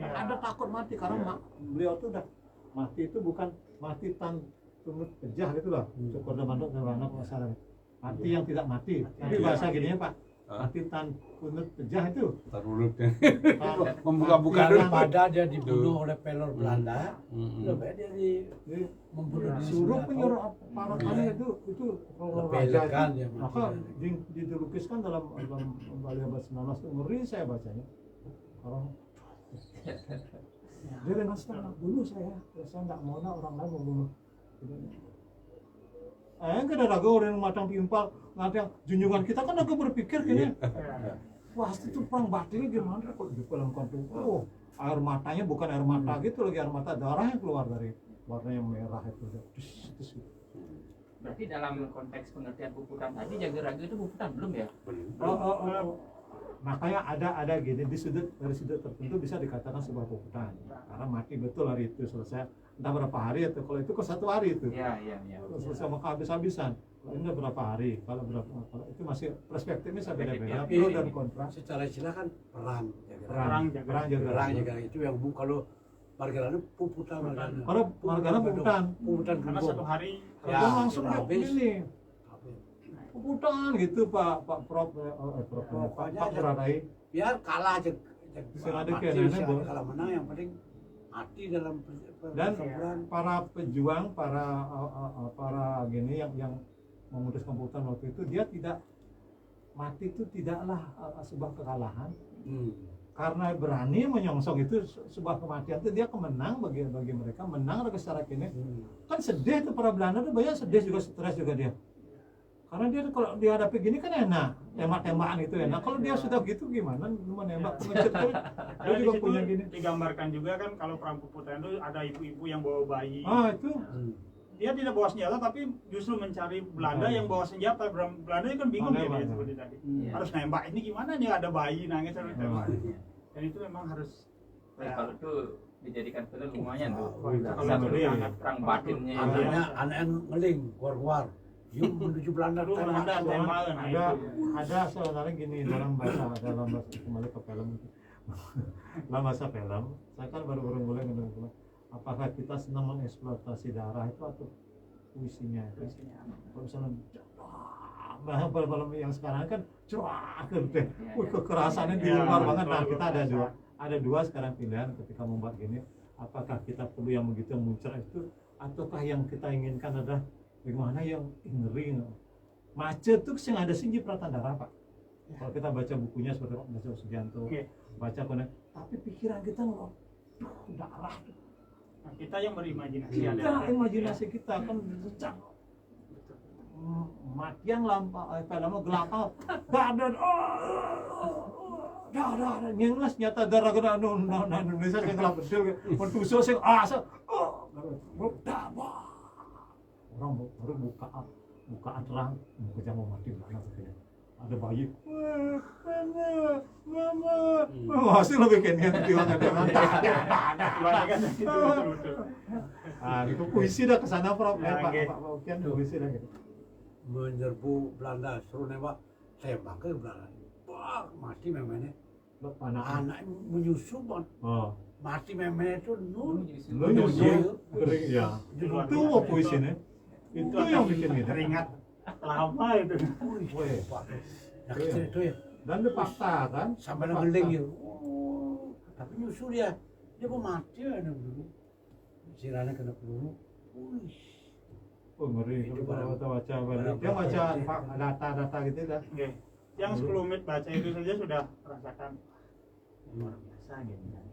Ada takut mati karena beliau tuh udah mati itu bukan mati tunut pejah gitu loh. Untuk korban mandok dan anak masalah. Mati yang tidak mati. Tapi bahasa gininya Pak, mati tunut pejah itu. Tarulutnya membuka-buka daripada dia dibunuh oleh pelor Belanda, lebih dia membunuh suruh penyuruh parakannya itu raja kan itu. dia Maka dilukiskan dalam Balai Abad 19 itu ngeri saya bacanya. Orang dia dengan setengah bunuh saya nggak mau orang lain membunuh. Enggak ada ragu orang matang pimpal, ngadang junjungan kita kan agak berpikir kayaknya. Wah, itu perang batin gimana kok di film konten. Oh, air matanya bukan air mata gitu lagi, air mata darah yang keluar dari warnanya merah itu. Berarti dalam konteks pengertian puputan tadi Jagaraga itu puputan belum ya? Makanya ada gini dari sudut tertentu bisa dikatakan sebuah puputan karena mati betul hari itu selesai entah berapa hari atau kalau itu kok 1 hari itu selesai maka habis-habisan ini udah berapa hari kalau itu masih perspektifnya bisa beda-beda pro dan kontra. Secara istilah kan perang Jagaraga itu yang kalau Margalana puputan kalau Margalana puputan karena 1 hari ya, langsung habis ini puputan gitu Pak Prof Pak Muradai biar kalah aja kalah menang yang penting mati dalam dan para pejuang para gini yang memutuskan puputan waktu itu dia tidak mati itu tidaklah sebuah kekalahan karena berani menyongsong itu sebuah kematian itu dia kemenang bagi mereka menang secara kini kan sedih tuh para Belanda tuh banyak sedih juga stres juga dia. Karena dia kalau dihadapi gini kan enak, tembak-tembakan itu enak. Kalau dia sudah gitu gimana menembak pengecut itu? Dia juga punya gini. Digambarkan juga kan kalau perang puputan itu ada ibu-ibu yang bawa bayi. Itu. Dia tidak bawa senjata tapi justru mencari Belanda yang bawa senjata. Belanda kan bingung dia seperti tadi. Harus nembak ini gimana nih ada bayi nangis harus tembak. Dan itu memang harus. Kalau itu dijadikan film lumayan tuh. Kalau diangkat perang batinnya. Anaknya ngeling keluar. Yuk menuju Belanda ada sebenarnya gini dalam bahasa kembali ke film itu lah masa film, saya kan baru-baru mulai ngomong apakah kita senang mengeksploitasi darah itu atau puisinya itu. Kalau misalnya bahkan film yang sekarang kan cuak gitu, kekerasannya di luar banget. Nah kita ada dua sekarang pilihan ketika membuat gini, apakah kita perlu yang begitu muncrat itu, ataukah yang kita inginkan adalah bagaimana yang ngeri. Macet tuh yang ada sih peratan darah Pak. Kalau kita baca bukunya seperti Pak Baca Sugianto, baca konek, tapi pikiran kita loh, darah. Nah, kita yang berimajinasi Imajinasi kita kan secak. Mati yang lampau, filmnya gelap, badan, darah, nyengas nyata darah kena Indonesia yang gelap betul, mentusuk sing orang baru bukaan terang, kerja mau mati mana sebenarnya. Ada bayi, mama, hasil lebih kayaknya bilang ada itu puisi dah kesana Prof. Pak Okian puisi dah gitu. Menyerbu Belanda suruh nembak tembak ke Belanda. Wah, mati memangnya. Anak menyusu Bon. Mati memangnya itu Menyusu. Ya. Itu apa puisinya? Itu yang bikin gitu. Teringat lama itu. Wih, Pak. Nah, kecil itu ya. Dan dia fakta kan? Sampai ngeling ya. Tapi nyusul dia. Dia mau mati ya dulu. Sirana kena peluru. Wih. Oh ngeri, kalau baca dia baca data gitu dah. Yang 10 menit baca itu saja sudah merasakan luar biasa gitu kan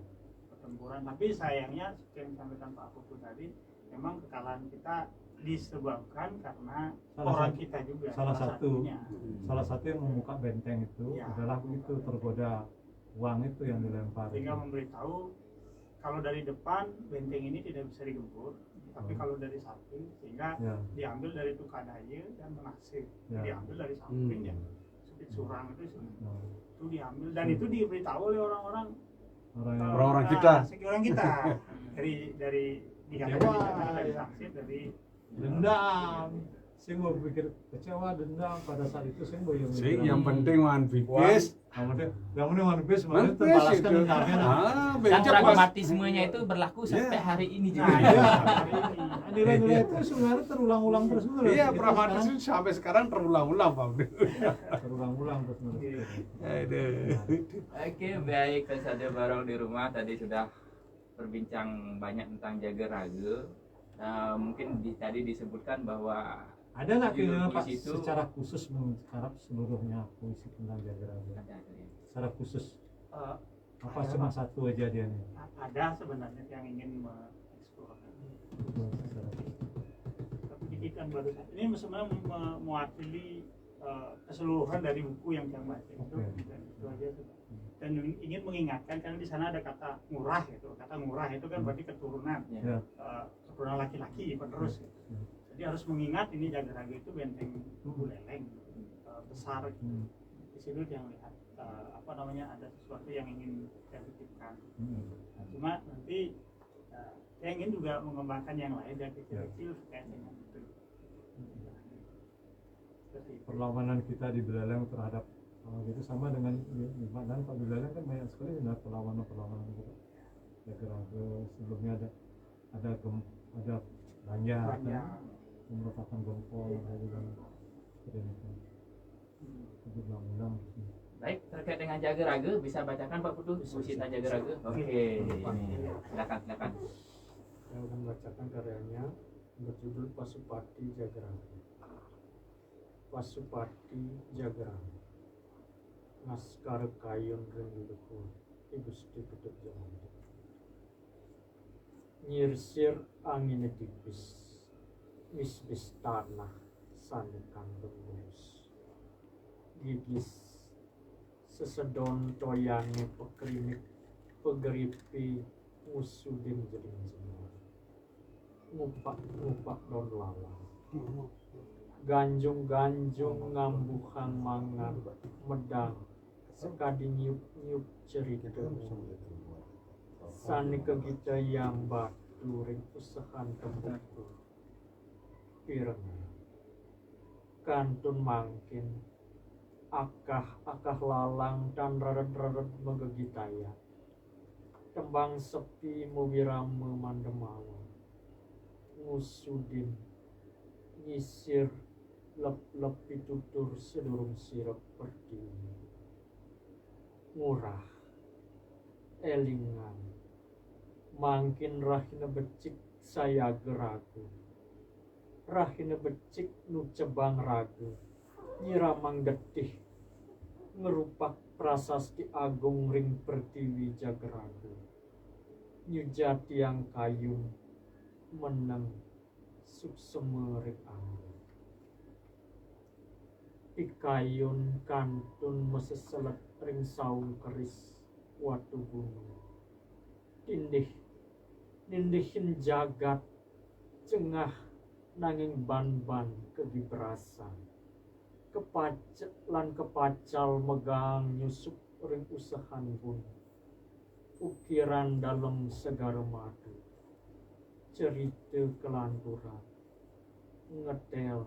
pertempuran. Tapi sayangnya seperti yang disampaikan Pak Putu tadi, memang kekalahan kita disebabkan karena orang kita juga. Salah satu yang membuka benteng itu adalah begitu, tergoda uang itu yang dilempar. Sehingga memberitahu kalau dari depan benteng ini tidak bisa digempur, tapi kalau dari samping sehingga diambil dari Tukadaya dan Menasih, diambil dari samping ya, Supit Surang itu diambil dan itu diberitahu oleh orang-orang kita dari dikatakan dari sanksi dari dendam. Saya mau pikir kecewa, dendam pada saat itu saya mau yang penting One Piece. Yang penting One Piece malah terbalaskan dendamnya. Dan pragmatismenya itu berlaku sampai hari ini juga. Nilai-nilai itu sebenarnya terulang-ulang terus menerus. Iya, pragmatisme sampai sekarang terulang-ulang Pak. Terulang-ulang terus menerus. Oke, baik, Sanjaya Barong di rumah tadi sudah berbincang banyak tentang Jaga Raga. Mungkin tadi disebutkan bahwa ada nggak keinginan Pak secara khusus menggarap seluruhnya puisi tentang Jaga Raga? Secara khusus apa cuma satu aja dia nih? Ada sebenarnya yang ingin mengeksplor. Tapi kan baru ini sebenarnya mewakili keseluruhan dari buku yang saya baca itu aja. Dan ingin mengingatkan karena di sana ada kata murah itu. Kata murah itu kan berarti keturunan. Keturunan laki-laki penerus gitu. Jadi harus mengingat ini Jaga Raga itu benteng Buleleng besar. Di situ yang lihat ada sesuatu yang ingin saya titipkan. Cuma nanti saya ingin juga mengembangkan yang lain dan kecil-kecil terkait dengan itu. Perlawanan kita di Buleleng terhadap gitu sama dengan dan Pak Buleleng kan banyak sekali perlawanan gitu. Jaga Raga sebelumnya ada Banjar yang merupakan gempol dari undang-undang. Baik, terkait dengan Jaga Raga bisa bacakan Pak Putu puisi tentang Jaga Raga. Oke, silakan. Saya akan bacakan karyanya berjudul Pasupati Jaga Raga. Pasupati Jaga Raga. Naskar kayun rinduku Gusti Gedeg Jawa. Nyirsir angin tipis, wis tanah sandekan berlurus. Gigis sesedon toyange pekrimik pegeripi musudin jering semua. Ngupak don lalang. Ganjung ngambuhang mangan medang sekadi nyup cerita. Sani kegita yang batu ring usahan tembuku pireng kantun mangkin akah lalang dan raret megegitaya tembang sepi mewirama mandemawa, ngusudin nyisir lep-lep pitutur sedurung sirep pertiwi, ngurah elingan mangkin rahina becik saya geragu, rahina becik nu cebang ragu, nyiramang getih ngerupak prasasti agung ring pertiwi jageragu, nyujati yang kayung meneng sukseme ring anggun, pikayun kantun meseselet ring saung keris watu gunung, tindih nindihin jagat cengah nanging ban-ban kegibrasan, kepacal megang nyusup ring usahan pun, ukiran dalam segara madu, cerita kelanturan, ngedel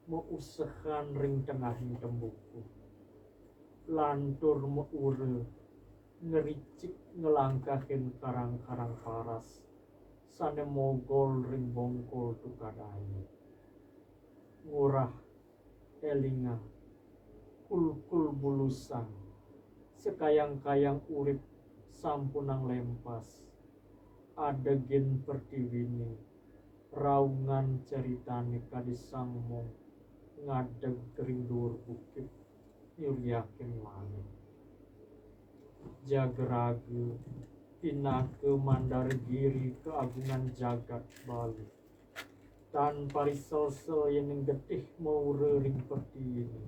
meusahan ring tengahing tembuku, lantur meure ngericik ngelangkahin karang-karang paras, sane mogol ring bongkol tukadaya, ngurah elinga kul-kul bulusan, sekayang-kayang urip sampunang lempas, adegen pertiwini raungan ceritane kadisangmong ngadeg ring dhuwur bukit nyuryakin langit, jageragu pinake mandargiri keagungan jagat Bali, tanpa risel-sel yang getih maure ring pertiwini,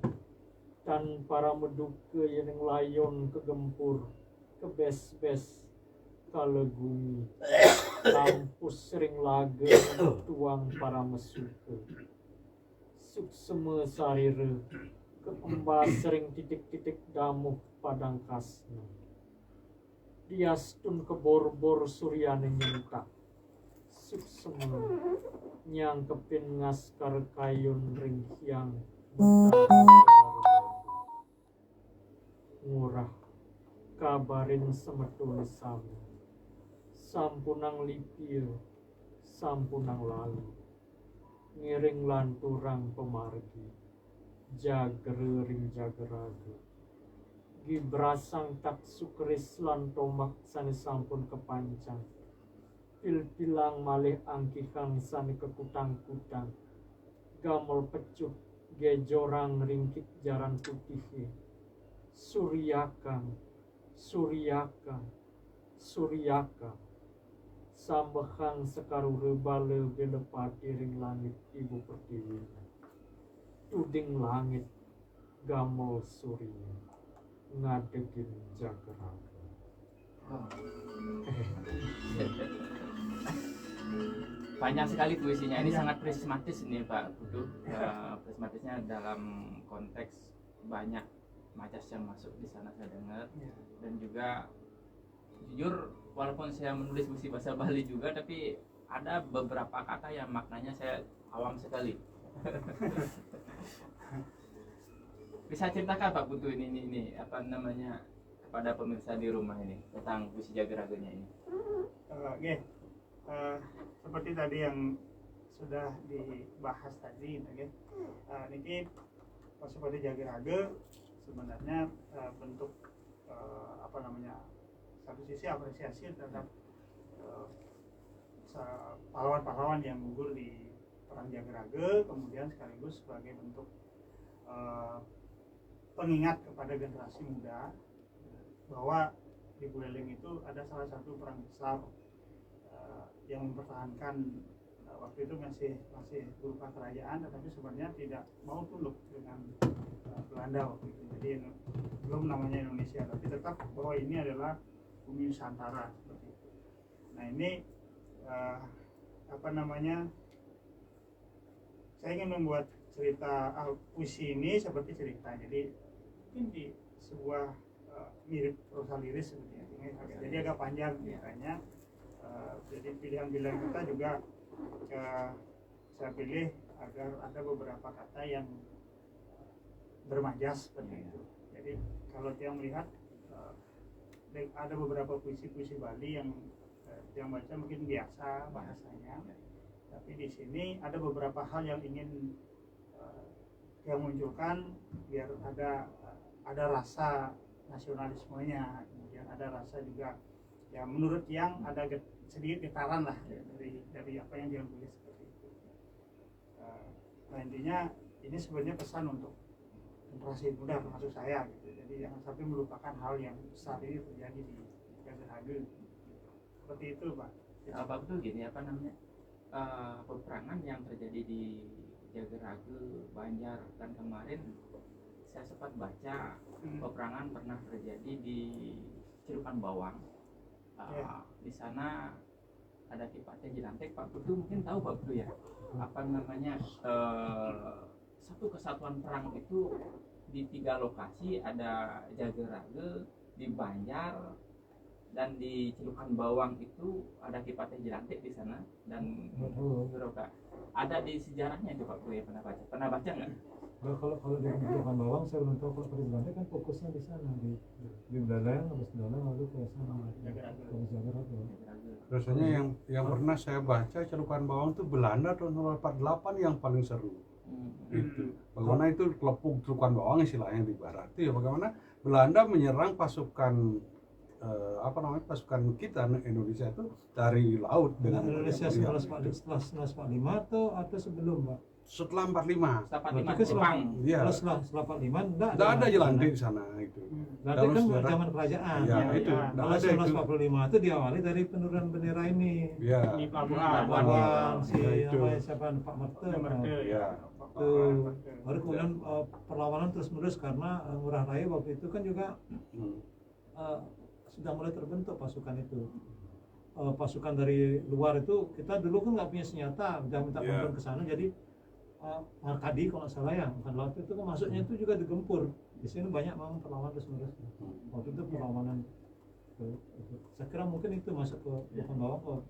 tan para meduke yang layon kegempur kebes-bes kalegumi, kampus ring lage tuang para mesuke, sukseme sarire keembas ring titik-titik damuh padang kasna, diastun kebor-bor suryane nyentak, sukseme nyangkepin ngaskar kayun ring hyang ngurah kabarin semetune sami, sampunang lipil sampunang lalu, ngiring lanturang pemargi, jagere ring jageraga, gibrasang tak sukris lan tomak sane sampun kepancang, pil-pilang malih angkihan sane kekutang-kutang, gamel pecut gejorang ringkit jaran putih, suryakang suryaka sambehang sekarure bale belepati ring langit ibu pertiwi, tuding langit gamel surya ngadegin jageraga. Banyak sekali puisinya, ini sangat prismatis ini Pak Putu. Prismatisnya dalam konteks banyak majas yang masuk di sana saya dengar, dan juga jujur walaupun saya menulis puisi bahasa Bali juga, tapi ada beberapa kata yang maknanya saya awam sekali. Bisa ceritakan Pak Putu ini apa namanya kepada pemirsa di rumah ini tentang puisi Jageraganya ini? Seperti tadi yang sudah dibahas tadi, niki seperti Jageraga sebenarnya bentuk satu sisi apresiasi terhadap pahlawan-pahlawan yang gugur di perang Jageraga, kemudian sekaligus sebagai bentuk pengingat kepada generasi muda bahwa di Buleleng itu ada salah satu perang besar yang mempertahankan waktu itu masih berupa kerajaan, tetapi sebenarnya tidak mau tunduk dengan Belanda waktu itu. Jadi belum namanya Indonesia, tapi tetap bahwa ini adalah bumi Nusantara seperti itu. Nah ini saya ingin membuat cerita puisi ini seperti cerita. Jadi mungkin di sebuah mirip prosa liris seperti ini. Jadi agak panjang ceritanya. Jadi pilihan-pilihan kita juga saya pilih agar ada beberapa kata yang bermajas seperti itu. Jadi kalau dia melihat ada beberapa puisi-puisi Bali yang baca mungkin biasa bahasanya, tapi di sini ada beberapa hal yang ingin yang munculkan biar ada rasa nasionalismenya, kemudian ada rasa juga ya menurut yang ada sedikit getaran lah ya, dari apa yang dia tulis seperti itu. Nah intinya ini sebenarnya pesan untuk generasi muda termasuk saya gitu. Jadi jangan sampai melupakan hal yang besar ini terjadi di Jagerage. Seperti itu Pak. Ya, Pak betul gini apa namanya peperangan yang terjadi di Jagerage, Banjar dan kemarin saya sempat baca peperangan pernah terjadi di Cirukan Bawang. Di sana ada Kipatnya Jilantek. Pak Putu mungkin tahu Pak Putu ya apa namanya satu kesatuan perang itu di 3 lokasi, ada Jagerage, di Banjar dan di Cirukan Bawang itu ada Kipatnya Jilantek di sana dan beberapa ada di sejarahnya itu Pak Putu ya pernah baca nggak? Kalau di Cirukan Bawang saya belum tahu. Kalau di Belanda kan fokusnya di sana di Belanda, habis Belanda lalu ke sana habis Jagerage. Rasanya yang pernah saya baca Cirukan Bawang itu Belanda tahun 1948 yang paling seru. Itu bagaimana itu kelepuk Cirukan Bawang istilahnya di barat itu ya, bagaimana Belanda menyerang pasukan pasukan kita Indonesia itu dari laut dengan Indonesia setelah 1945 atau sebelum Pak? Setelah 45. Jepang. Iya. Setelah 45 enggak ada Jilantek di sana itu. Berarti kan sejarah. zaman kerajaan. Ya, itu. Kalau 1945 itu diawali dari penurunan bendera ini. Iya. Di pelabuhan. Si Ya, itu. namanya siapa Pak Merte. Iya. Baru kemudian perlawanan terus menerus karena Ngurah Rai waktu itu kan juga sudah mulai terbentuk pasukan itu. Pasukan dari luar itu kita dulu kan nggak punya senjata, jangan minta bantuan ke sana, jadi Markadi kalau nggak salah ya, bukan laut itu kan masuknya itu juga digempur. Di sini banyak memang perlawanan terus menerus. Waktu itu perlawanan saya kira mungkin itu masuk ke Cirukan Bawang ke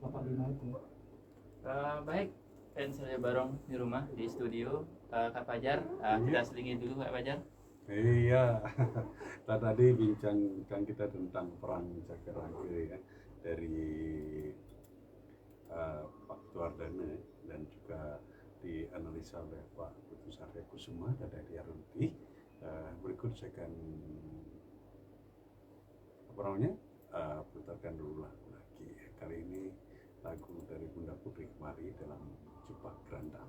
45 itu. Baik, fans Raja Barong di rumah di studio, Kak Fajar, kita selingi dulu Kak Fajar. Iya. Tadi bincangkan kita tentang perang Jagerage ya, dari Pak Tuardana dan juga dianalisa oleh Pak Putu Sarya Kusuma dan dari Arunti. Berikut saya akan putarkan dulu lagu lagi. Kali ini lagu dari Bunda Putri Kemari dalam Jepak Gerandang.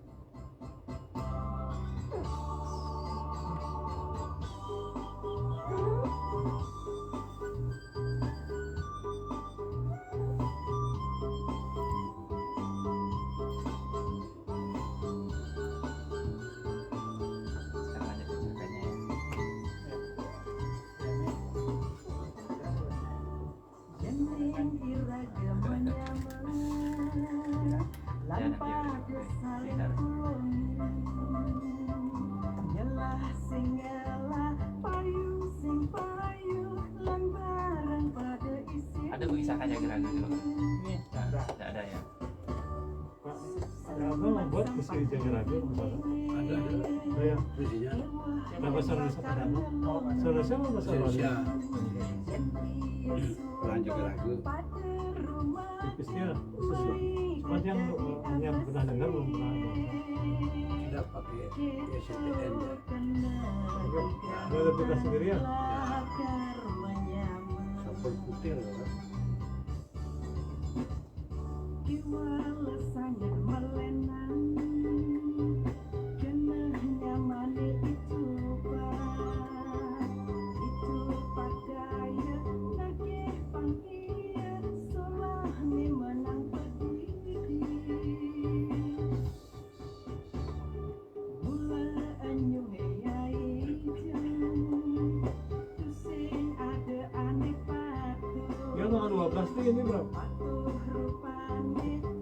Ada usaha Jagerage dulu? Tidak ada ya. Ada apa membuat puisi Jagerage? Ada Ya. puisinya. Nah, bahasa Indonesia pada apa? Bahasa Indonesia apa bahasa Bali? Indonesia. Perang Jagerage. Tipisnya khusus ya. Cuma yang pernah dengar belum pernah baca. Tidak pakai SPN ya. Ada aplikasi sendiri ya? Sampul putih kan. Ya tanggal 12 nih ini berapa?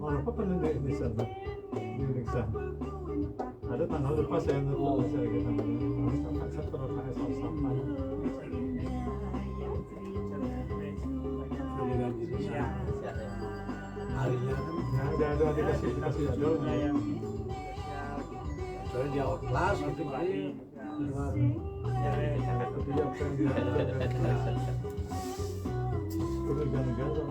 Oh, apa kan di sana? Diperiksa. Ada tanggal lepas ya, nanti saya lagi tanggalnya. Saya terus saya sampai. Dengan itu ya. Harinya kan. Nah, ada dikasih jadwal. Soalnya dia outclass gitu kali. seperti apa yang dilakukan negara-negara.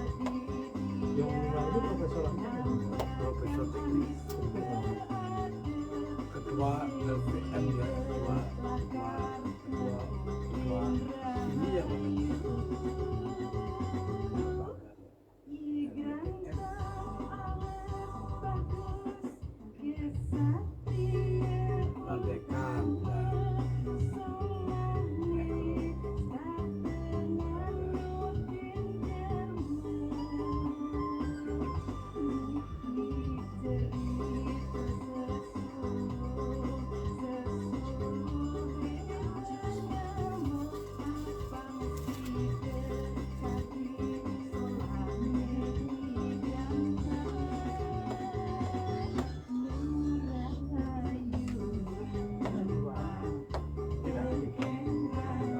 Yang menang itu profesor apa? Profesor teknik, ketua LPM ya, ketua ini ya Landekan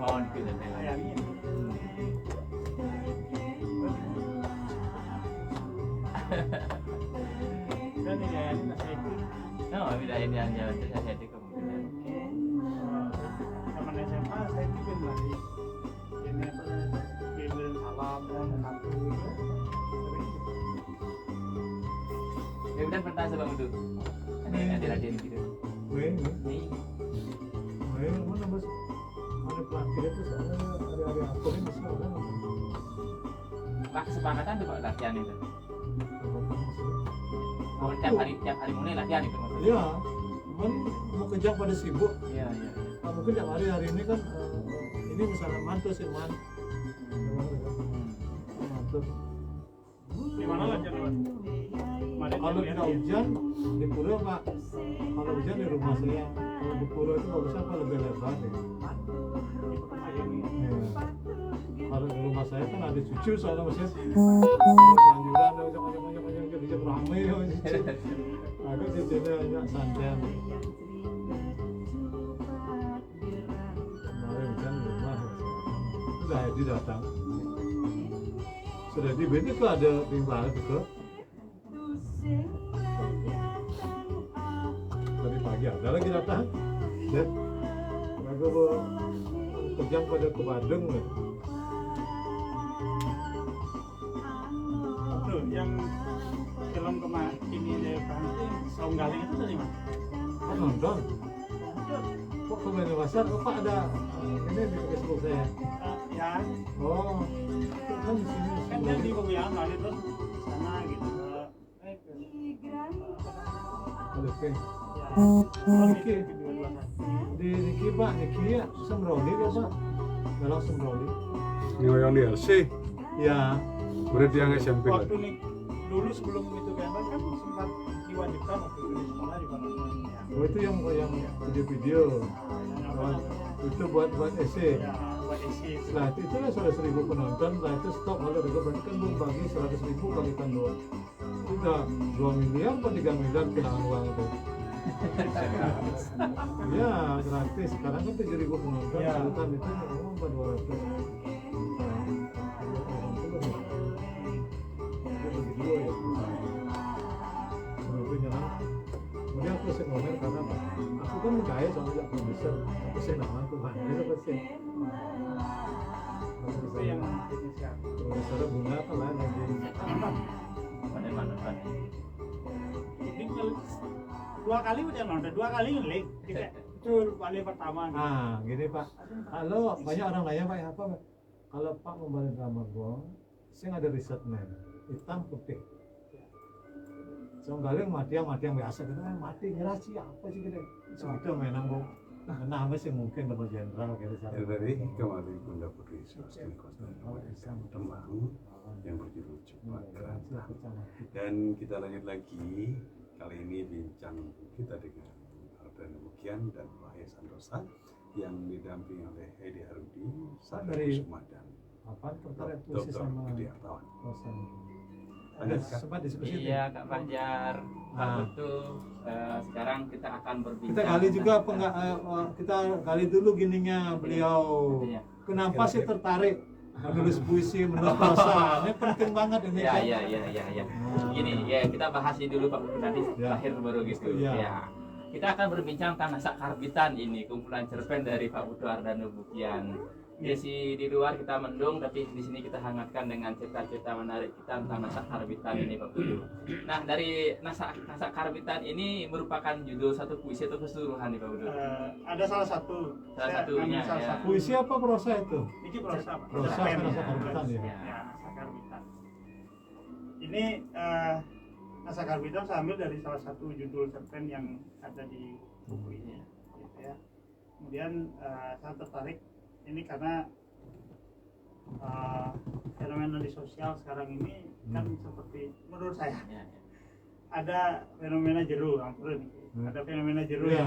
Oh, gitu deh. Sayangnya. Dan ini ya, ini nasi itu No, bedain yang jalan itu saya di kemudian. zaman SMA saya bikin lagi ini apa namanya, kirim salam dan kartu gitu. Ya udah pernah sebang itu. Ada latihan gitu. Nih, Mana bos? Ada pelatih itu soalnya hari-hari apa ini bisa orang. Pak kesepakatan tuh Pak latihan itu. Oh, tiap hari mulai latihan itu maksudnya. Iya, cuman mau kerja pada sibuk. Iya, iya. Nah, mungkin tiap hari ini kan ini misalnya mantu sih man. Mantu. Di mana latihan Mas? Kemarin Kalau lihat tidak ya. hujan di pura pak. Kalau hujan di rumah saya. Kalau di pura itu bagusnya apa lebih lebar nih. Kalau di rumah saya kan ada cucu soalnya maksudnya. Sanjuran ada ujung jam ramai. Aku jadi banyak santai. Kemarin hujan di rumah. Sudah Hedi datang. Sudah di bini tuh ada timbal itu. Tadi pagi ada lagi datang. Ya. Mereka kerja pada ke Bandung. Tuh, yang film kemarin ini Saung Galing itu dari mana? Kok nonton? Kok ke Banjarmasin? Oh, Pak ada ini di Facebook saya. Ya, Oh, itu kan di sini. kan dia di Bogoyan kali terus sana gitu. Ada pink. Oke. Di Niki Pak, Niki ya, Semroli ya Pak. Galang Semroli. Yang di LC, Ya, berarti yang SMP Waktu lagi. nih dulu sebelum itu kan sempat diwajibkan waktu itu di sekolah di Bandung. oh itu yang video-video. Itu buat essay. Ya, buat isi. Setelah itu lah sudah 1.000 penonton, setelah itu stop lalu mereka berarti kan belum bagi 100.000 bagikan dua. Sudah 2 miliar atau 3 miliar kehilangan uang itu. Ya gratis, sekarang kan 7.000 penonton, Ya. kan itu memang 200. Kemudian aku sih ngomel karena apa? Aku kan percaya soalnya jak produser, aku sih nama aku mana itu pasti. Itu yang inisial. Produser bunga apa lah lagi. Pada mana kan? Ini dua kali udah nonton, 2 kali ngelik. Itu paling pertama. Gitu. Ah, gini Pak. Halo, banyak orang nanya Pak, apa Pak? Kalau Pak membangun drama gong, saya ada risetnya, hitam putih. Soalnya mati yang biasa gitu kan mati ngerah sih apa sih gitu. Segitu mainan gong. Nah, apa sih mungkin dapat jenderal gitu Ya, dari kemarin Bunda Putri Swastini Koster membawakan tembang yang berjudul Cepat Kereta. Dan kita lanjut lagi, kali ini bincang kita dengan Ardana Mukian dan Wahya Santosa yang didampingi oleh Hedi Harudi, Sadar dari- Kusuma dan apa tertarik puisi Dr. sama Gede Artawan. kosan. Ada Ada sempat diskusi. Iya Kak Fajar, Pak Ah. Putu. Sekarang kita akan berbincang. Kita kali juga apa tentang- enggak kita kali dulu gininya beliau Iya. kenapa sih tertarik menulis puisi, menulis prosa, ini penting banget ini. Ya, kan? ya. Gini, ya kita bahas ini dulu Pak Budi, nanti Ya. akhir baru gitu. Ya. Ya. Kita akan berbincang tentang nasak karbitan ini, kumpulan cerpen dari Pak Budu Ardano Bukian. Di luar kita mendung, tapi di sini kita hangatkan dengan cerita-cerita menarik kita tentang nasak karbitan ini Pak Budu. Nah, dari nasak karbitan ini merupakan judul satu puisi atau keseluruhan nih Pak Budu? Ada salah satu. Salah Saya satunya, ngambil salah ya. satu. Puisi apa prosa itu? Ini prosa, Pak. Prosa, Cerpen, nasak karbitan, ya. Ya, nasak karbitan. Ini nasak karbitan saya ambil dari salah satu judul cerpen yang ada di buku ini, gitu ya. Kemudian saya tertarik ini karena fenomena di sosial sekarang ini kan seperti menurut saya Ya. ada fenomena jeru, ampun, ada fenomena jeru Ya,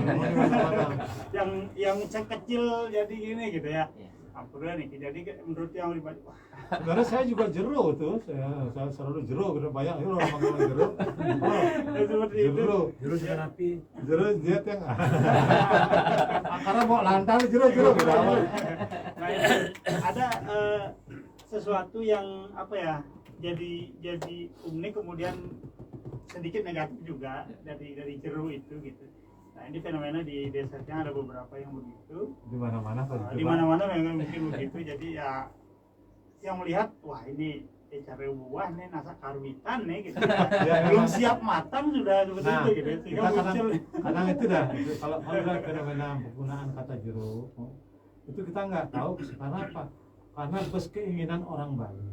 yang cek kecil jadi gini gitu ya. Ya. Ampun nih, jadi menurut yang dibaca, wah, Sebenarnya saya juga jero tuh, saya selalu jero, udah banyak itu orang manggil jero. seperti itu. Jero, Jurus terapi. jero jet yang karena mau lantar jero gitu. Nah, itu ada sesuatu yang apa ya, jadi unik, kemudian sedikit negatif juga dari jeru itu gitu. Nah, ini fenomena di desanya ada beberapa yang begitu. Di mana-mana Pak. Di mana-mana memang mungkin begitu. Jadi ya yang melihat, wah ini cara buah nih nasak karbitan nih gitu. Ya, Belum memang. siap matang sudah seperti Nah, itu gitu. Sehingga kita muncul kadang itu dah. Kalau udah fenomena penggunaan kata jero, itu kita nggak tahu karena apa? Karena bes keinginan orang Bali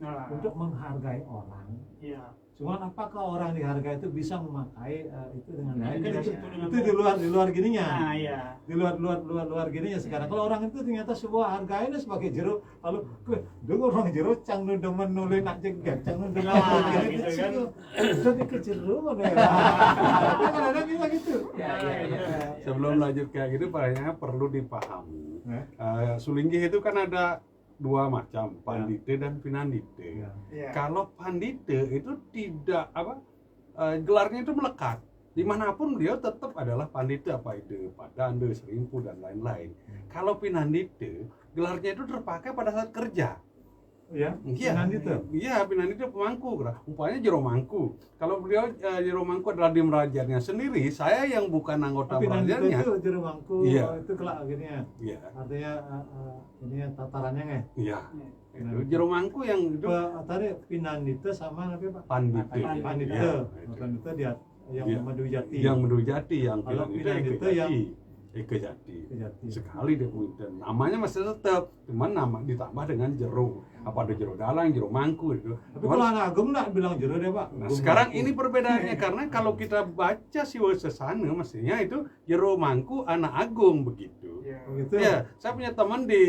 nah, untuk menghargai orang. iya. Cuman apakah orang dihargai itu bisa memakai itu dengan Nah, baik? itu Itu di luar gininya. Nah, iya. Di luar gininya sekarang. Kalau orang itu ternyata sebuah harganya sebagai jero, lalu dengar orang jero cang nu demen nulis nak jegat, cang nu demen Nah, nulis gitu kan. jadi ke jero ya. Kadang-kadang kita gitu. Ya. Sebelum lanjut kayak gitu, Pak, perlu dipahami. Eh? Sulinggih itu kan ada dua macam, pandite dan pinandite. Ya. Iya. Kalau pandite itu tidak gelarnya itu melekat. Dimanapun beliau tetap adalah pandite, apa itu padande, serimpu dan lain-lain. Kalau pinandite gelarnya itu terpakai pada saat kerja. Ya. Iya, Pinandite. Iya, pinandite pemangku. Umpamanya jero mangku. Kalau beliau jero mangku adalah di merajannya sendiri, saya yang bukan anggota Tapi nanti merajannya. itu jero mangku, Iya. itu kelak gini ya. Iya, Artinya ini tatarannya nggak? iya. Itu jero mangku yang itu Tadi pinandite sama apa Pak? pandite. Pandite. Iya, itu. Pandite dia yang Iya. Madu Jati. Yang Madu Jati, yang Kalau pinandite pinandite Eke yang Jati. Eke Jati. Jati. Sekali dia punya dan namanya masih tetap, cuman nama ditambah dengan jero. Apa ada jero dalang, jero mangku itu. Tapi Cuman- kalau anak agung nggak bilang jero deh Pak. Nah, Agung sekarang mangku. ini perbedaannya karena kalau kita baca Siwa Sesana mestinya itu jero mangku anak agung begitu. Iya. Begitu. Ya, saya punya teman di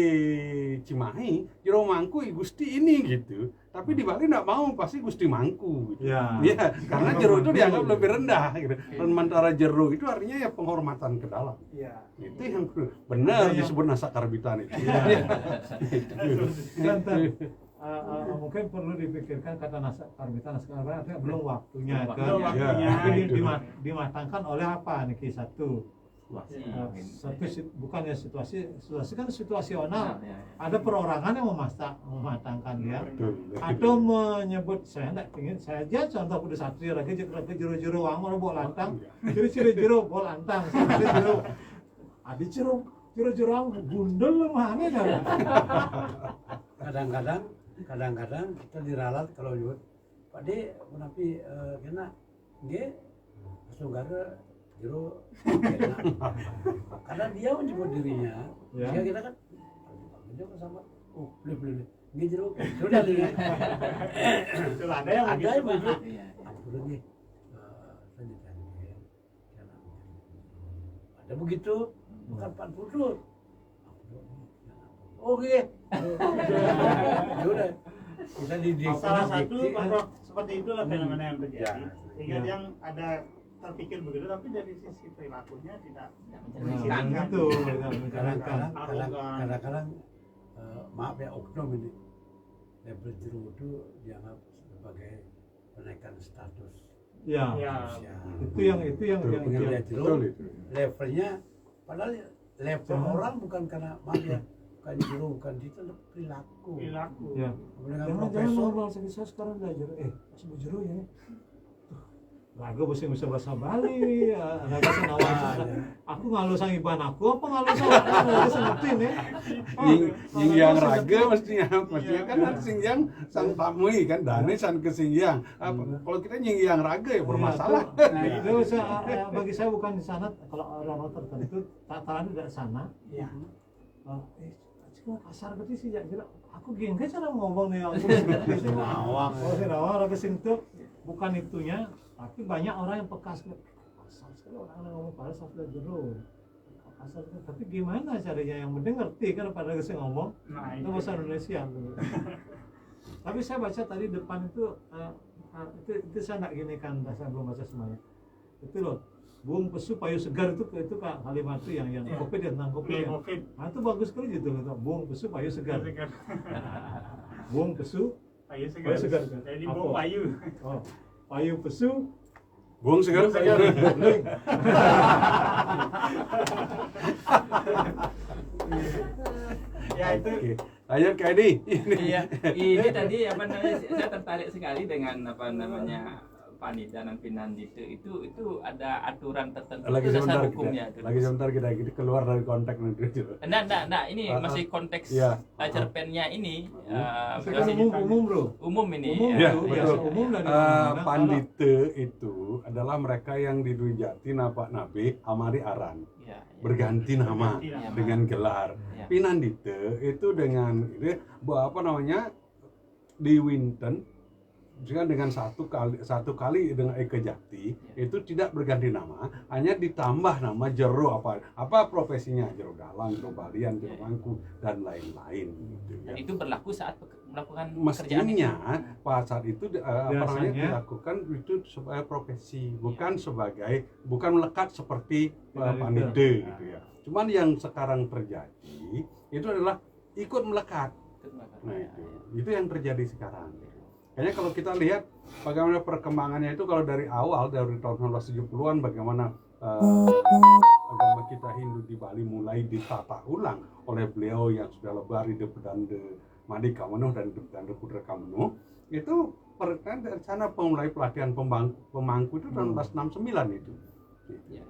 Cimahi, jero mangku Gusti ini gitu. Tapi di Bali nggak mau, pasti Gusti Mangku gitu. Ya. Iya, karena Jero jero itu mangku. dianggap lebih rendah gitu. Sementara jero itu artinya ya penghormatan ke dalam. Iya. Itu yang benar Ada yang- disebut nasak karbitan itu. Iya. Itu. Dan, mungkin perlu dipikirkan kata nasak karbitan sekarang artinya belum waktunya kan. Belum waktunya. Tapi itu. dimatangkan oleh apa nih satu. Situasi. Satu bukannya situasi kan situasional. Ya. Ada perorangan yang mematangkan dia. Betul. Atau menyebut saya tidak ingin saya aja contoh kudu satria lagi jero-jero wang mau bawa lantang jero bawa lantang jero adi jero wang gundel mana dah. Kadang-kadang kita diralat kalau nyebut Pak De menapi kena nggih Sunggara jero kena. Karena dia menyebut dirinya, Ya. sehingga kita kan dia sama beli nggih jero sudah nih. Betul, ada yang Ada yang begitu. begitu. Iya. Ampun nih. Ada begitu, bukan Pak Putu. Oke. Ya udah. Kita dididik. Salah satu bentrok seperti itulah fenomena yang terjadi. Ya. Sehingga Ya. yang ada terpikir begitu, tapi dari sisi perilakunya tidak Nah, itu Kadang-kadang Arogan. kadang-kadang maaf ya oknum ini. Label jero itu dianggap sebagai penaikan status ya Ya. manusia. itu yang Pengen lihat jero Betul itu. levelnya padahal level orang bukan karena maaf ya bukan jero, bukan itu perilaku. Perilaku. Ya. Dengan Jangan profesor ngobrol sama saya sekarang belajar. Masih bujuru ya. Lagu bisa bahasa Bali, lagu senawa. Aku ngalu sang iban aku, apa ngalu sang aku ngerti nih. Nying yang raga mestinya kan ada singyang sang tamui kan dane san kesingyang. Kalau kita nying yang raga ya bermasalah. Nah, itu bagi saya bukan di sana, kalau orang tertentu tataran tidak sana. Iya. Kasar berarti sih ya. Aku gengge cara ngomong nih aku. Nawang. Oh, nawang orang kesintu bukan itunya. Tapi banyak orang yang peka sekali. Kasar sekali orang yang ngomong pada saat jero. Kasar sekali. Tapi gimana caranya yang penting ngerti kan pada saya ngomong. Nah, Itu bahasa Indonesia. Tapi saya baca tadi depan itu saya nggak gini kan, saya belum baca semuanya. Itu loh, buung pesu payu segar itu kalimat itu yang kopi dia tentang kopi ya. Nah itu bagus sekali gitu, buung pesu payu segar. Buung pesu payu payu segar. Jadi buung payu. Oh, payu pesu Buang segar. Ya itu. Oke. Lanjut Kak Edi. Iya, ini tadi apa namanya? Saya tertarik sekali dengan apa namanya panitia dan pinandite itu ada aturan tertentu, Lagi itu dasar sebentar hukumnya. kita, lagi sebentar kita keluar dari konteks nanti. Enggak, ini masih konteks Iya. cerpennya ini. sekarang umum bro. Umum ini. Umum Ya, itu, betul. umum dari mana-mana. Pandite itu adalah mereka yang didujati napak nabi amari aran. Ya, Berganti nama Iya, dengan gelar. Ya. Pinandite itu dengan apa namanya di Winton dengan satu kali dengan Eke Jati itu tidak berganti nama, hanya ditambah nama jero apa profesinya, jero dalang, jero balian, jero mangku dan lain-lain gitu Dan ya. itu berlaku saat melakukan pekerjaan itu. Mestinya pada saat itu apa namanya Biasanya. dilakukan itu sebagai profesi, bukan melekat seperti panite gitu ya. Cuman yang sekarang terjadi itu adalah ikut melekat. Nah itu yang terjadi sekarang. Kayaknya kalau kita lihat bagaimana perkembangannya itu kalau dari awal dari tahun 1970-an bagaimana agama kita Hindu di Bali mulai ditata ulang oleh beliau yang sudah lebari Depedande Madi Kameno dan Depedande Putra Kameno itu dari sana mulai pelatihan pemangku itu tahun 1969 itu. Ya.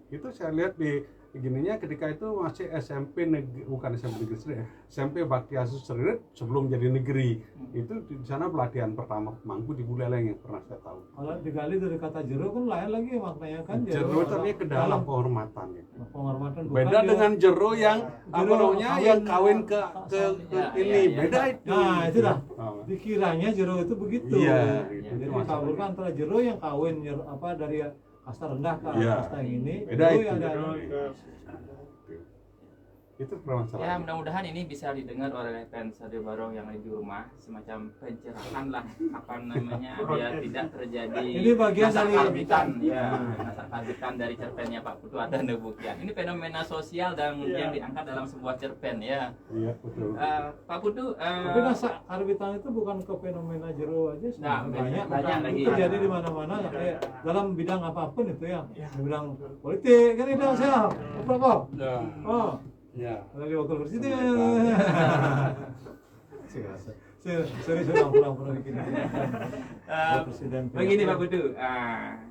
Itu saya lihat di gininya ketika itu masih SMP bukan SMP negeri Sri, SMP Bakti Asus Seriret sebelum jadi negeri. Itu di sana pelatihan pertama mangku di Buleleng yang pernah saya tahu. Kalau digali dari kata jero kan lain lagi maknanya kan Jero tapi ke dalam penghormatan itu. penghormatan bukan Beda dia- dengan jero yang apa Jero namanya kawin yang kawin ke Ya, ini ya. beda itu. Nah, itu dah. Oh. Dikiranya jero itu begitu. Iya, itu Jadi masalahnya. dikabulkan antara jero yang kawin dari kasta rendah ke Iya. kasta yang ini. Beda jero itu. yang ada Itu Ya permasalahan. mudah-mudahan ini bisa didengar oleh fans Radio Barong yang ada di rumah, semacam pencerahan lah apa namanya biar tidak terjadi Ini bagian dari- karbitan ya nasar karbitan dari cerpennya Pak Putu ada Nebukian. Ini fenomena sosial dan yang diangkat dalam sebuah cerpen ya. Iya, betul. Pak Putu Tapi nasa karbitan itu bukan ke fenomena jero aja Nah, sebenarnya. banyak lagi. Itu terjadi di mana-mana dalam bidang apapun itu ya. Di bidang politik kan itu saya. Apa kok? Oh, Ya. lagi wakil presiden. Serius orang bikin. Presiden. begini Pak Putu,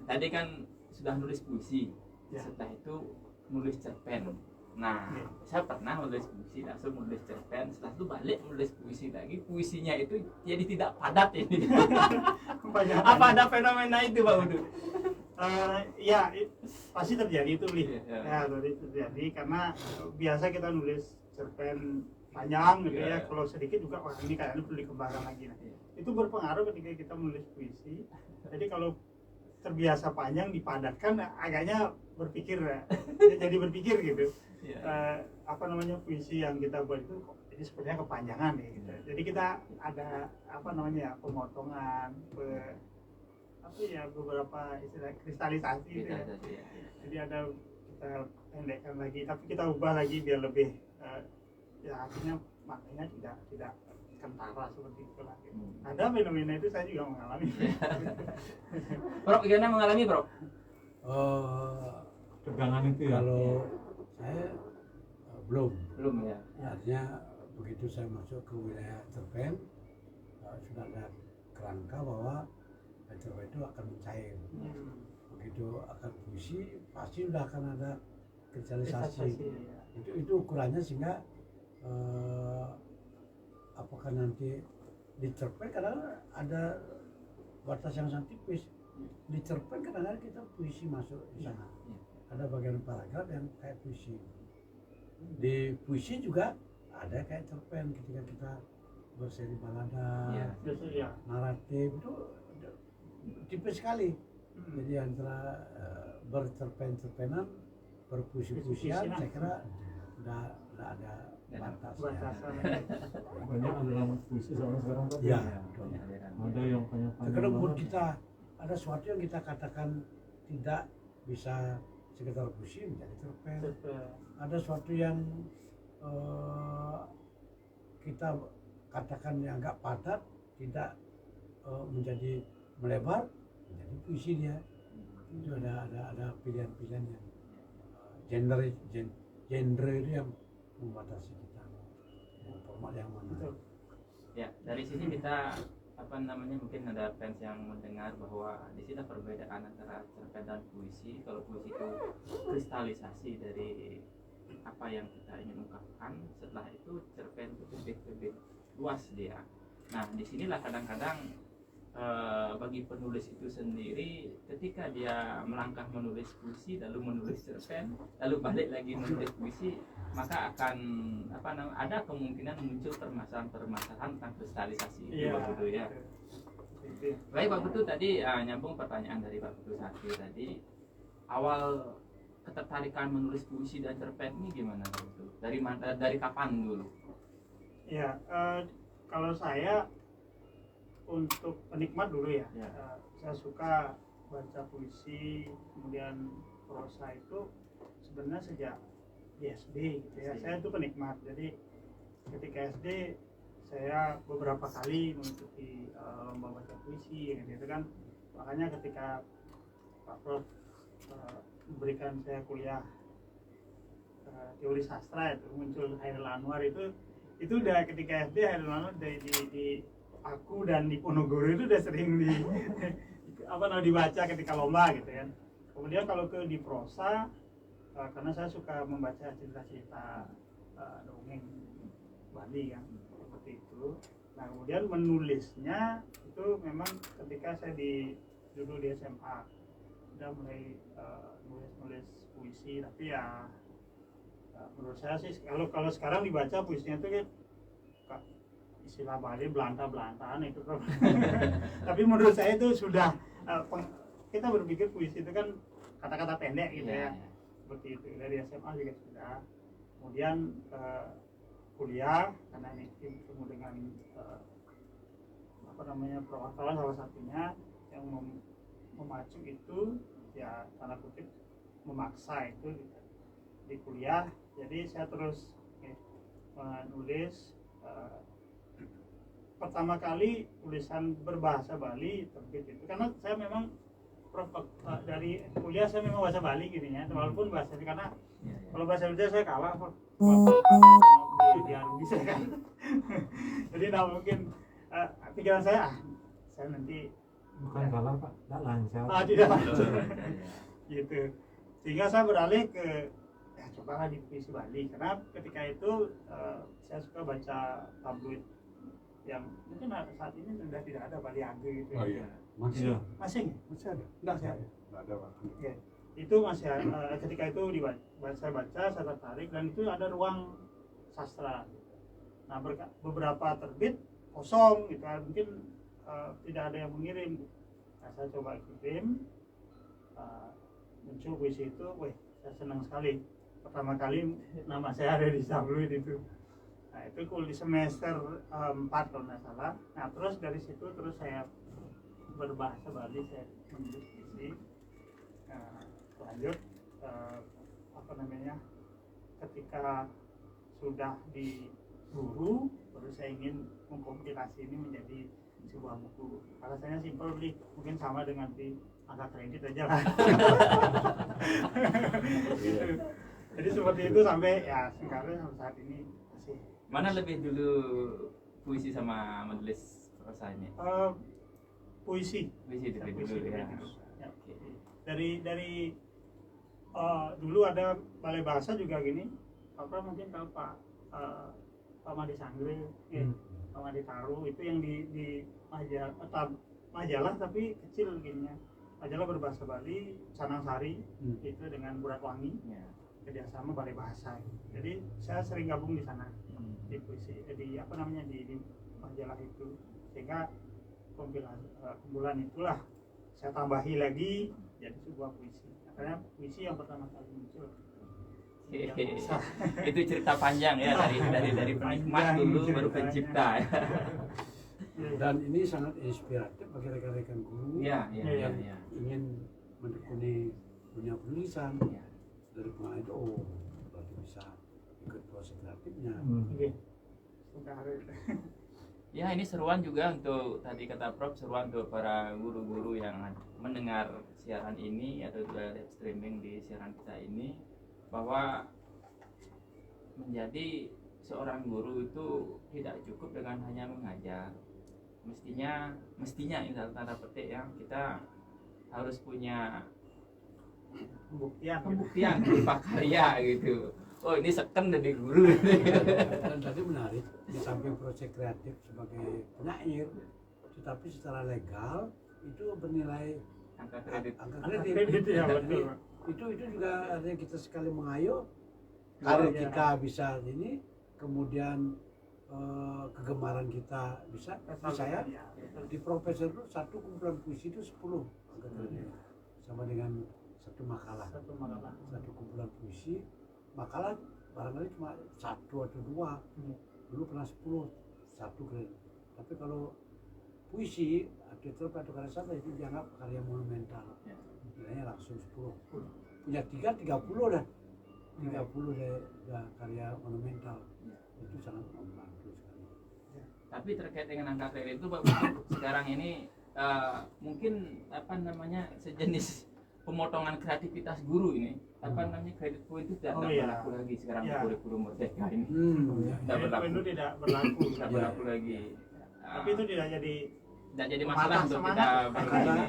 tadi kan sudah nulis puisi, Ya. setelah itu nulis cerpen. Nah, saya pernah nulis puisi, langsung nulis cerpen, setelah itu balik nulis puisi lagi, puisinya itu jadi tidak padat ini. Apa ada fenomena itu Pak Putu? Ya pasti terjadi itu Li. Iya. Ya terjadi karena biasa kita nulis cerpen panjang gitu Iya. ya, kalau sedikit juga wah ini kayaknya perlu dikembangkan lagi. Nah, itu berpengaruh ketika kita menulis puisi. Jadi kalau terbiasa panjang dipadatkan agaknya berpikir ya, jadi berpikir gitu. Iya. Apa namanya puisi yang kita buat itu kok ini sebenarnya kepanjangan nih gitu. Jadi kita ada apa namanya pemotongan, beberapa istilah kristalisasi gitu ya. Jadi ada kita pendekkan lagi, tapi kita ubah lagi biar lebih ya akhirnya maknanya tidak kentara seperti itu lagi. Ada fenomena itu saya juga mengalami. Bro, gimana mengalami Bro? Tegangan itu ya. Kalau saya belum. Belum ya. Artinya begitu saya masuk ke wilayah cerpen, sudah ada kerangka bahwa cerpen itu akan mencair. Begitu akan puisi pasti sudah akan ada kristalisasi. Itu ukurannya, sehingga apakah nanti di cerpen kadang ada batas yang sangat tipis. Di cerpen kadang-kadang kita puisi masuk di sana. Ada bagian paragraf yang kayak puisi. Di puisi juga ada kayak cerpen ketika kita berseri balada, naratif itu tipis sekali. Jadi antara bercerpen-cerpenan, berpuisi-puisian, saya kira udah ada batasnya. Banyak aliran puisi zaman sekarang Pak. Ya, Ada yang panjang-panjang. Kadang buat banget. kita ada sesuatu yang kita katakan tidak bisa sekedar puisi menjadi cerpen. Ada sesuatu yang kita katakan yang agak padat, tidak menjadi melebar, menjadi puisi dia. Itu ada pilihan-pilihannya. Genre itu yang membatasi kita. Format yang mana? Ya, dari sini kita mungkin ada fans yang mendengar bahwa di sini ada perbedaan antara cerpen dan puisi. Kalau puisi itu kristalisasi dari apa yang kita ingin ungkapkan, setelah itu cerpen itu lebih luas dia. Nah, disinilah kadang-kadang bagi penulis itu sendiri, ketika dia melangkah menulis puisi lalu menulis cerpen lalu balik lagi menulis puisi, maka akan ada kemungkinan muncul permasalahan tentang kristalisasi itu Pak Putu ya. Baik Pak Putu, tadi nyambung pertanyaan dari Pak Putu Sakti tadi, awal ketertarikan menulis puisi dan cerpen ini gimana Pak Putu? Dari kapan dulu? Ya, kalau saya untuk penikmat dulu ya, saya suka baca puisi, kemudian prosa itu sebenarnya sejak di SD gitu ya. Saya itu penikmat, jadi ketika SD saya beberapa kali mengikuti lomba baca puisi gitu kan. Makanya ketika Pak Prof memberikan saya kuliah teori sastra, itu muncul Hairil Anwar, itu udah ketika SD Hairil Anwar di aku dan di Ponorogo itu udah sering dibaca ketika lomba gitu kan. Kemudian kalau di prosa, karena saya suka membaca cerita-cerita dongeng Bali kan, seperti itu. Nah kemudian menulisnya itu memang ketika saya dulu di SMA udah mulai nulis puisi, tapi ya menurut saya sih kalau sekarang dibaca puisinya itu kan istilah Bali Belanta-Belantaan itu kan. Tapi menurut saya itu sudah kita berpikir puisi itu kan kata-kata pendek gitu ya. Seperti itu dari SMA juga sudah. Kemudian kuliah, karena ini ketemu dengan perwakilan salah satunya yang memacu itu ya tanda kutip memaksa itu di kuliah. Jadi saya terus menulis. Pertama kali tulisan berbahasa Bali terbit itu karena saya memang dari kuliah saya memang bahasa Bali gini ya, walaupun bahasa karena kalau bahasa Indonesia saya kalah dia bisa kan. Jadi nggak mungkin pikiran saya nanti Bukan kalah Pak, tidak lancar. tidak lancar gitu, sehingga saya beralih ke cobalah di puisi Bali, karena ketika itu saya suka baca tabloid yang mungkin saat ini sudah tidak ada Bali Age gitu. Oh iya, masih ada. Masih ada? Enggak sih. Enggak ada Pak. Ya, itu masih ketika itu saya baca, saya tertarik, dan itu ada ruang sastra. Nah beberapa terbit kosong gitu, mungkin tidak ada yang mengirim. Nah, saya coba kirim, muncul puisi itu, saya senang sekali. Pertama kali nama saya ada di tabloid itu. Nah itu di semester 4 kalau nggak salah. Nah terus dari situ terus saya berbahasa Bali, saya menulis puisi. Lanjut ketika sudah di guru, baru saya ingin mengkompilasi ini menjadi sebuah buku. Alasannya simpel, mungkin sama dengan di angka kredit aja lah. Gitu. Jadi seperti itu sampai ya sekarang saat ini masih Mana lebih dulu puisi sama menulis prosanya? Puisi. Puisi lebih Puisi dulu ya. dulu. Ya. Oke. Dari dulu ada balai bahasa juga gini. Apa mungkin kalau Pak Madi Sanggre, Pak Madi Taruh itu yang di majalah tapi kecil gini ya. Majalah berbahasa Bali, Sanang Sari itu dengan Burat Wangi, Ya. kerjasama balai bahasa. Jadi saya sering gabung di sana di puisi, di apa namanya di majalah itu, sehingga kumpulan itulah saya tambahi lagi jadi sebuah puisi. Karena puisi yang pertama kali muncul. Itu cerita panjang ya dari penikmat dulu baru pencipta. Dan ini sangat inspiratif bagi rekan-rekan guru Iya. yang ingin menekuni dunia penulisan. Ya. Dari pengalaman itu, oh berarti bisa ikut proses kreatifnya. Oke. Sudah hari. Ya, ini seruan juga untuk tadi kata Prof, seruan untuk para guru-guru yang mendengar siaran ini atau juga live streaming di siaran kita ini, bahwa menjadi seorang guru itu tidak cukup dengan hanya mengajar. Mestinya ini tanda petik ya, kita harus punya pembuktian berupa karya gitu. Oh, ini seken dari guru. Dan tadi menarik, di samping proyek kreatif sebagai penyair, tetapi secara legal itu bernilai Angka kredit. angka Kredit, kredit. ya, Jadi, betul. itu juga artinya kita sekali mengayo, karir kita bisa ini, kemudian kegemaran kita bisa. Saya di profesor itu satu kumpulan puisi itu 10 angka kredit, sama dengan satu makalah. Satu kumpulan puisi, makalah barangkali cuma 1 atau 2, dulu pernah 10, 1 kredit. Tapi kalau puisi atau karya sastra itu dianggap karya monumental, nilainya langsung 10. Punya 30 dah, 30 dah karya monumental. Itu sangat membantu sekali. Tapi terkait dengan angka kredit itu Pak Budi, sekarang ini mungkin apa namanya sejenis pemotongan kreativitas guru ini, apa namanya kredit point itu tidak berlaku lagi sekarang di kurikulum merdeka ini. Tidak berlaku. Itu tidak berlaku. Tidak berlaku lagi. Tapi itu tidak jadi masalah untuk kita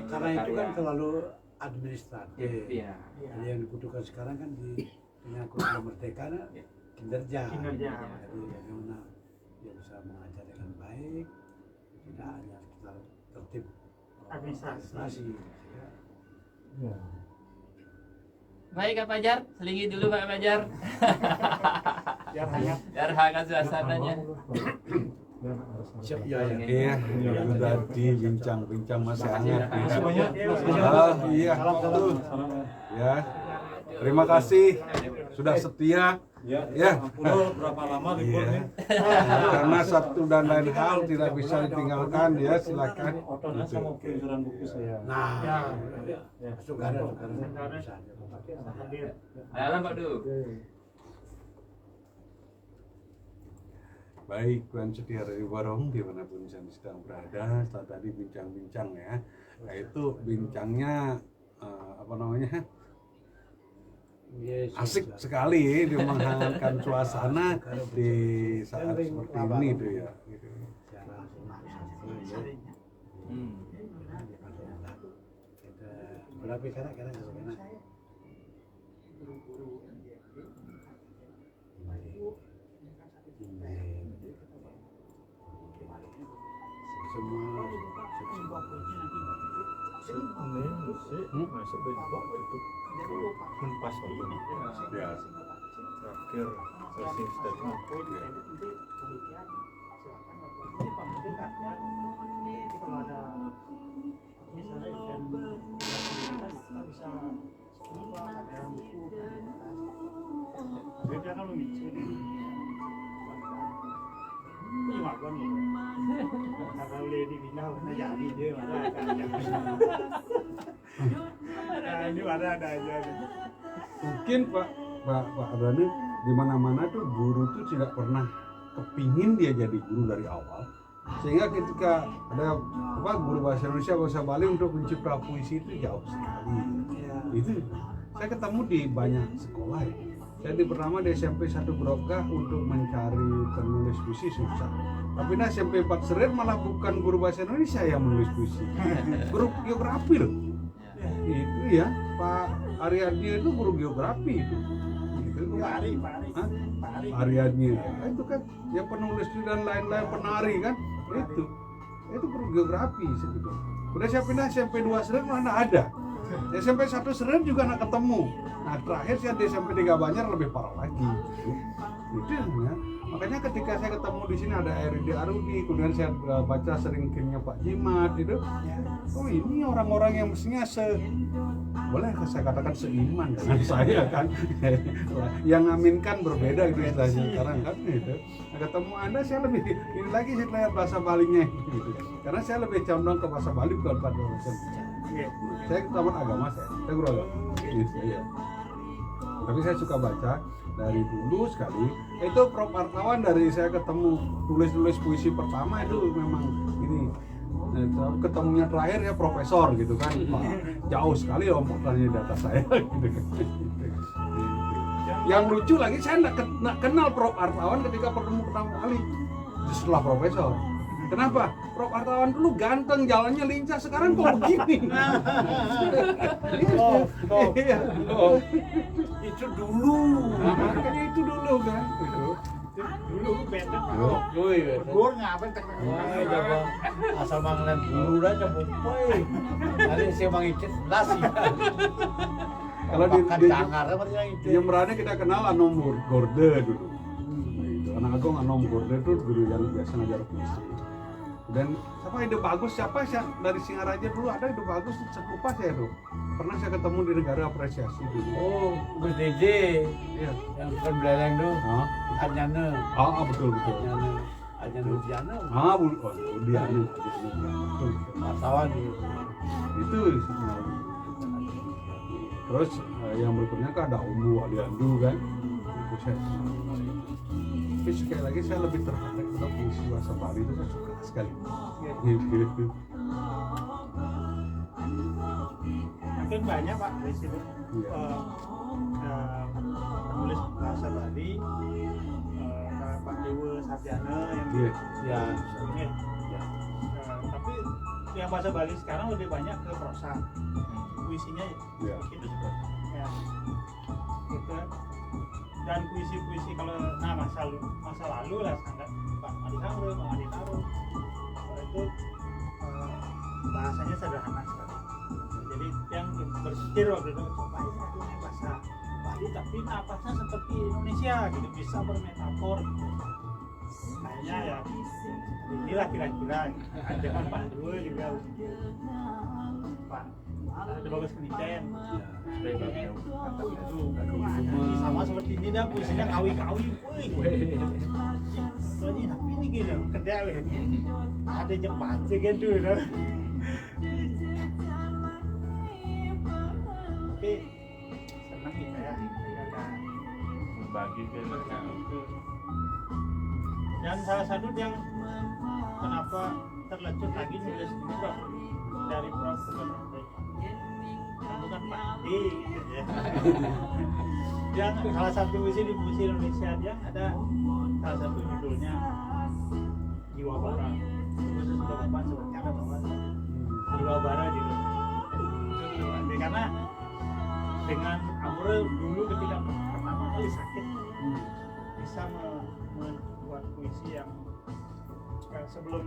karena itu kan terlalu administratif. Iya. Jadi yang dibutuhkan sekarang kan dengan kurikulum merdeka kinerja. Jadi bagaimana dia bisa mengajar dengan baik, tidak hanya sekitar tertib administrasi. Ya. Baik Kak Fajar, selingi dulu Pak Fajar. Biar hangat suasananya. Iya, sudah dibincang-bincang masih hangat. Terima kasih banyak. Iya, betul. Ya, terima kasih sudah setia. Ya. Berapa lama liburnya? Karena satu dan lain hal tidak bisa ditinggalkan, ya silakan. Otonya sama pelajaran buku saya. Nah, Ya. suka ada bisa. Dalam Pak Du. Baik, Tuan Setia dari Barong dimanapun Anda sedang berada. Setelah tadi bincang-bincang ya, yaitu bincangnya apa namanya? Asik sekali, dia menghangatkan suasana di saat seperti ini tuh ya. Gitu. Berapa kira-kira masuk bentuk pas begini. Ya. Terakhir closing statement. Kalau ada misalnya bisa ada buku beda kan lucu ini makan nih karena udah dibina udah jadi dia ini ada aja Mungkin Pak Adani di mana-mana tuh guru tuh tidak pernah kepingin dia jadi guru dari awal, sehingga ketika ada guru bahasa Indonesia bahasa Bali untuk mencipta puisi itu jauh sekali. Itu saya ketemu di banyak sekolah ya. Saya di pertama di SMP 1 Grogah untuk mencari penulis puisi susah. Tapi nah SMP 4 Seren malah bukan guru bahasa Indonesia yang menulis puisi, guru geografi loh. Itu ya Pak Aryadi itu guru geografi itu. Gitu. Pak Ari. Hah? Pak Ari. Aryadi itu kan yang penulis dan lain-lain penari kan itu guru geografi segitu. Udah saya pindah SMP 2 Seren mana ada. SMP 1 Seren juga nggak ketemu. Nah terakhir saya di SMP 3 Banjar lebih parah lagi. Itu ya. Makanya ketika saya ketemu di sini ada Eridi Arudi, kemudian saya baca sering kimnya Pak Jimat itu. Oh ini orang-orang yang mestinya boleh saya katakan seiman dengan saya kan. Yang ngaminkan berbeda gitu istilahnya sekarang kan gitu. Nah, ketemu Anda saya lebih ini lagi saya lihat bahasa Balinya gitu. Karena saya lebih condong ke bahasa Bali bukan pada bahasa. Saya taman agama saya guru agama. Gitu, ya. Tapi saya suka baca dari dulu sekali. Itu Prof Artawan dari saya ketemu tulis puisi pertama itu memang ini. Ketemunya terakhir ya profesor gitu kan. Jauh sekali omongannya di atas saya gitu kan. Yang lucu lagi saya nggak kenal Prof Artawan ketika pertemu pertama kali setelah profesor. Kenapa? Prof Artawan dulu ganteng, jalannya lincah, sekarang kok begini? Iya. Itu dulu. Makanya itu dulu kan. Dulu beda Pak. Oh iya. Gur ngapain Wah, coba asal manglen dulu aja boy. Nanti saya mangicet nasi. Kalau di Tangar yang itu. Jemberane kita kenal Anom Gorde dulu. Gitu. Anak Agung Anom Gorde itu guru yang biasa ngajar puisi. Dan ide bagus siapa sih dari Singaraja dulu ada ide bagus lupa saya tuh. Pernah saya ketemu di Negara Apresiasi dulu. Oh, Gus DJ. Iya. Yang bukan belerang tuh. Hah? Anyane. Betul. Anyane Udiana. Udiana. Betul. Wartawan Itu terus yang berikutnya kan ada Umbu Aliandu kan. Itu saya. Tapi sekali lagi saya lebih tertarik pada puisi bahasa Bali itu saya suka sekali. Gitu. Makin banyak Pak di sini penulis bahasa Bali, kayak Pak Dewa Sarjana yang tapi yang bahasa Bali sekarang lebih banyak ke prosa, puisinya itu juga ya gitu. Dan puisi-puisi kalau masa lalu lah sangat Pak Adi Taro, Bang Adi Taro itu bahasanya sederhana sekali. Jadi yang berpikir waktu itu coba ini bahasa Bali tapi napasnya seperti Indonesia gitu, bisa bermetafor. Kayaknya ya inilah kira-kira ajakan Pak Dewa juga Pak ada bagus kenicen itu sama seperti ini dah puisinya kawi-kawi jadi tapi ini gitu kedai ada jembat segitu dah. Tapi senang kita ya berbagi film itu. Dan salah satu yang kenapa terlecut lagi nulis ini Prof dari Prof bukan Pak D gitu ya. Yang salah satu puisi di puisi Indonesia dia ada salah satu judulnya Jiwa Bara. Itu sudah Bapak sebutkan bahwa Jiwa Bara gitu. Karena dengan Amrul dulu ketika pertama kali sakit bisa membuat puisi yang sebelum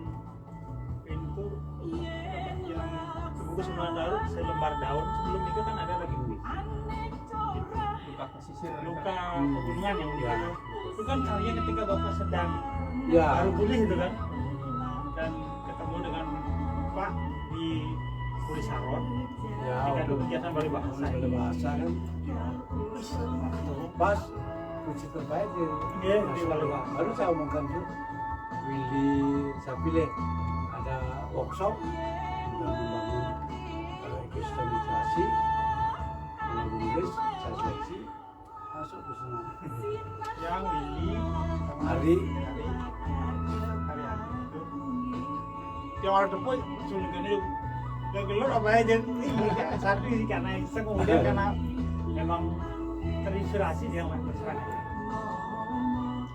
itu yang sebungkus 9 daun selembar daun sebelum itu kan ada lagi puisi luka pesisir, luka pegunungan yang itu kan karya ketika Bapak sedang ya baru pulih itu kan dan ketemu dengan Pak di Pulisaron ya di kegiatan Bali Bahasa kan pas puisi terbaik di Bali Bahasa baru saya omongkan tuh Willy Sapile ada workshop untuk membangun ekosistem literasi dengan menulis saya seleksi masuk ke sana yang Willy sama Hari itu yang orang tepuk sulit ini gelor apa aja satu sih karena iseng kemudian karena memang terinspirasi dia main berserang aja.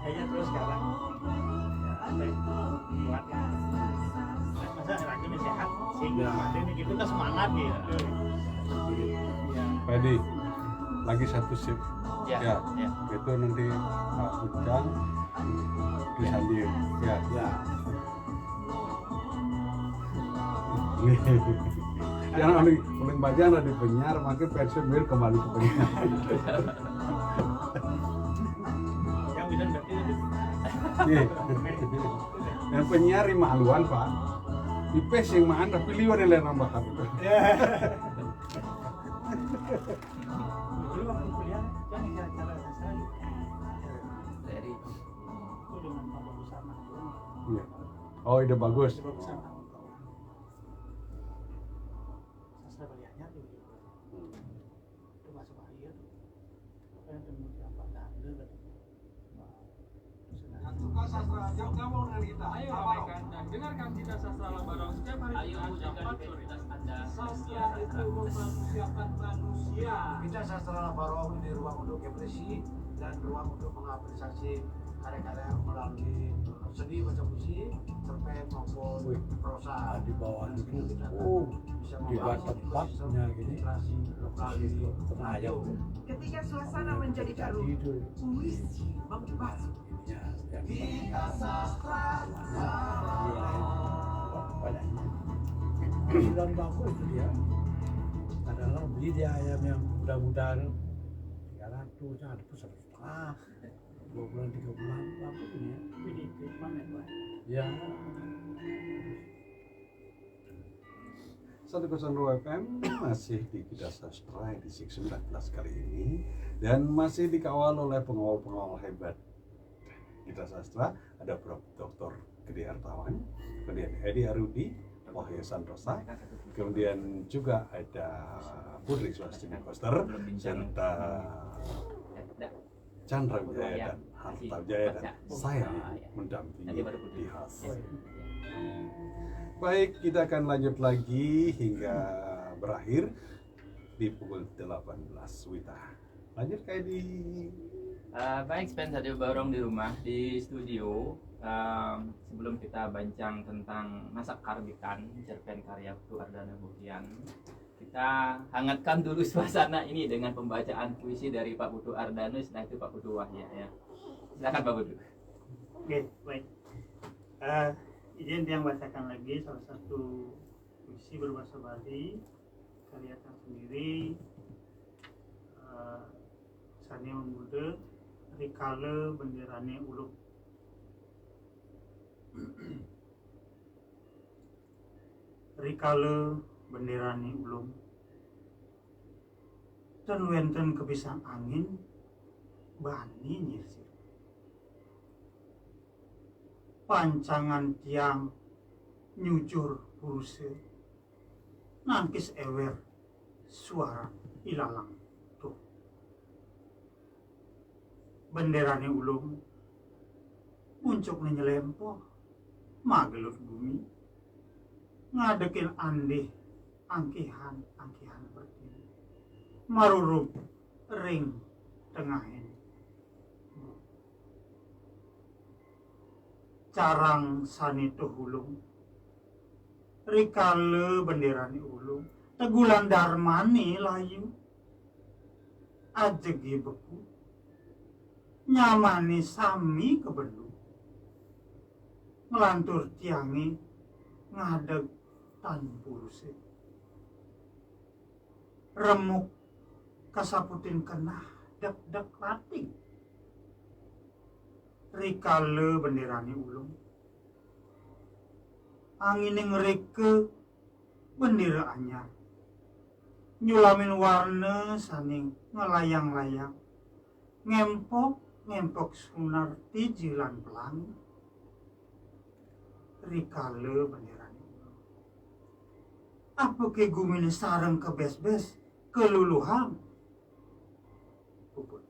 Akhirnya terus sekarang ya apa buat ya. Masa lagi ini sehat sehingga ini gitu kan semangat gitu. Ya. Pak Edi, lagi satu sip. Ya, Ya. ya. Itu nanti Pak Ujang disambil. Ya. Ya, Jangan paling banyak ada di penyiar, makin pensiun kembali ke penyiar. Yang bisa berarti itu. Iya. Dan penyiar lima haluan Pak. Ipes yang mahan tapi liwan yang lain nambah kan. Dulu waktu kuliah kan cara sastra Dari itu dengan Pak Bagusana. Iya. Oh, ide bagus. Pak Bagusana. Sastra kuliahnya tuh gitu. Itu masuk akhir. Kan kemudian Pak Dande tadi. Ayo ramaikan dan dengarkan kita sastra Lambarong setiap hari Ayo Jumat jam wujudkan 4 sore. identitas Anda. Sastra itu memanusiakan manusia. kita sastra Barong ini ruang untuk ekspresi dan ruang untuk mengapresiasi karya-karya melalui seni baca puisi, cerpen maupun prosa. Di bawah itu, bisa Juga tempatnya gini, lokasi tengah aja. Ketika suasana menjadi baru, puisi membasuh. Dan bagus itu dia. Kadang-kadang beli dia ayam yang mudah-mudahan 300, jangan itu 1,5, 2 bulan 3 bulan bagus ini ya. Ini mana Pak? Ya, 102 FM masih di Kita Sastra edisi 19 kali ini dan masih dikawal oleh pengawal-pengawal hebat Kita Sastra. Ada Prof. Dr. Gede Hartawan, kemudian Edi Arudi, Wahyu Santosa, kemudian juga ada Putri Swastini Koster, serta Chandra Wijaya dan Harta Wijaya, dan saya mendampingi di house. Baik, kita akan lanjut lagi hingga berakhir di pukul 18 Wita. Lanjut kayak di Baik, Spen Radio Barong di rumah, di studio. Sebelum kita bincang tentang Masak Karbitan, cerpen karya Putu Ardana Buhian, kita hangatkan dulu suasana ini dengan pembacaan puisi dari Pak Putu Ardanus, nah itu Pak Putu Wahya ya. Silakan Pak Putu. Oke, baik. Izin yang bacakan lagi salah satu puisi berbahasa Bali karya tersendiri Sania Muda Rikale Benderane Uluk. Rikale benderane ulung ten wenten kepisang angin bani nyirsir pancangan tiang nyujur puruse nangkis ewer suara ilalang tuh benderane ulung muncuk nyelempoh magelut bumi ngadekin andih angkihan berdiri marurup ring tengahin carang sanito hulung rikale benderani ulung tegulan darmani layu ajegi beku nyamani sami kebelu ngelantur tiangi ngadeg tan puruse remuk kasaputin kenah dek lating rikale benderani ulung angin ngereke bendera anyar nyulamin warna saning ngelayang-layang ngempok sunar tijilan pelangi rikale benderani ulung apa ke gumine sareng ke bes-bes keluluhan puput.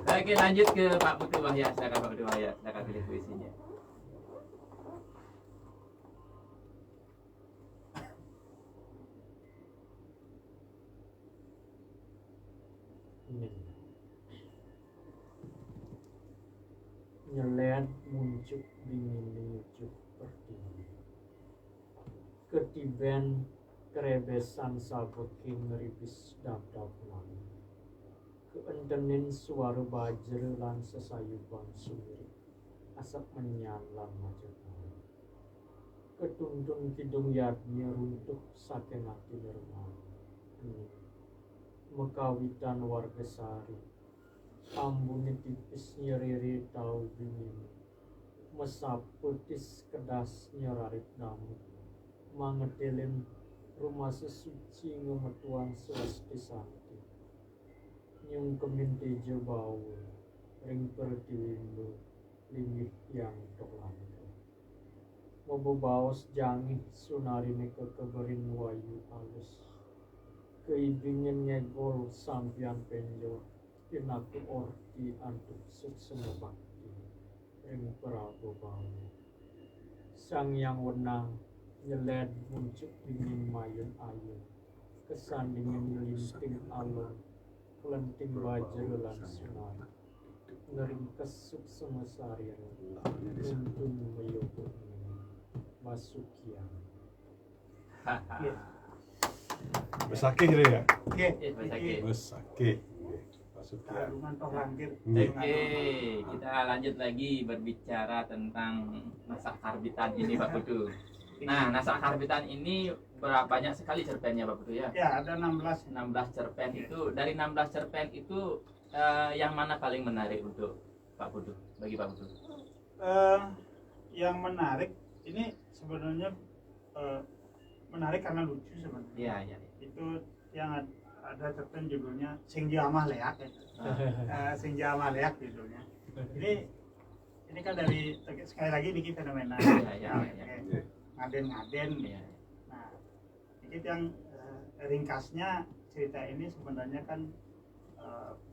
Oke, lanjut ke Pak Putu Wahya. Silakan Pak Putu Wahya, silakan pilih puisinya. bingin. Nyeled muncul bingin nyucuk berdiri. Ketiben kerebesan sabeki ngeribis dap-dap langit. Keendenin suara bajre lan sesayuban suri. Asap menyan lan majapahit. Ketuntun kidung yadnya runtuh saking ati nirmal. Mekawitan warga sari. Ambune tipis nyeriri tau bingin. Mesap petis kedas nyerarit damut. Mangedelin rumah sesuci ngemetuan swasti santi. Nyung kemintejo bau. Ring perdiwindo. Lingit yang toklanto. Mobobaos jangih sunarine kekeberin wayu alus. Keibingin ngegol sampian penjo. Inaku orti antuk suksema bakti. Ring Prabu bau. Sang yang wenang nyeled muncul dingin mayun ayun. Kesandingin ngelinting alon. Kelenting bajel lan sunari. Ngeringkes suksema sarira. Tuntun meyobo Masukian. Besake gitu ya. Oke, Besake. Besake. Masukian. Kalungan toh langkir. Oke, kita lanjut lagi berbicara tentang nasak karbitan ini Pak Putu. Nah, nasak karbitan ini banyak sekali cerpennya Pak Putu ya? Ya, ada 16. 16 cerpen itu, dari 16 cerpen itu yang mana paling menarik untuk Pak Putu, bagi Pak Putu? Yang menarik ini sebenarnya menarik karena lucu sebenarnya. Iya, iya. Itu yang ada cerpen judulnya Sing Jamah Leak ya. Sing Jamah Leak judulnya. Ini kan dari sekali lagi bikin fenomena. Iya. Ngaden-ngaden. Iya. Nah, dikit yang ringkasnya cerita ini sebenarnya kan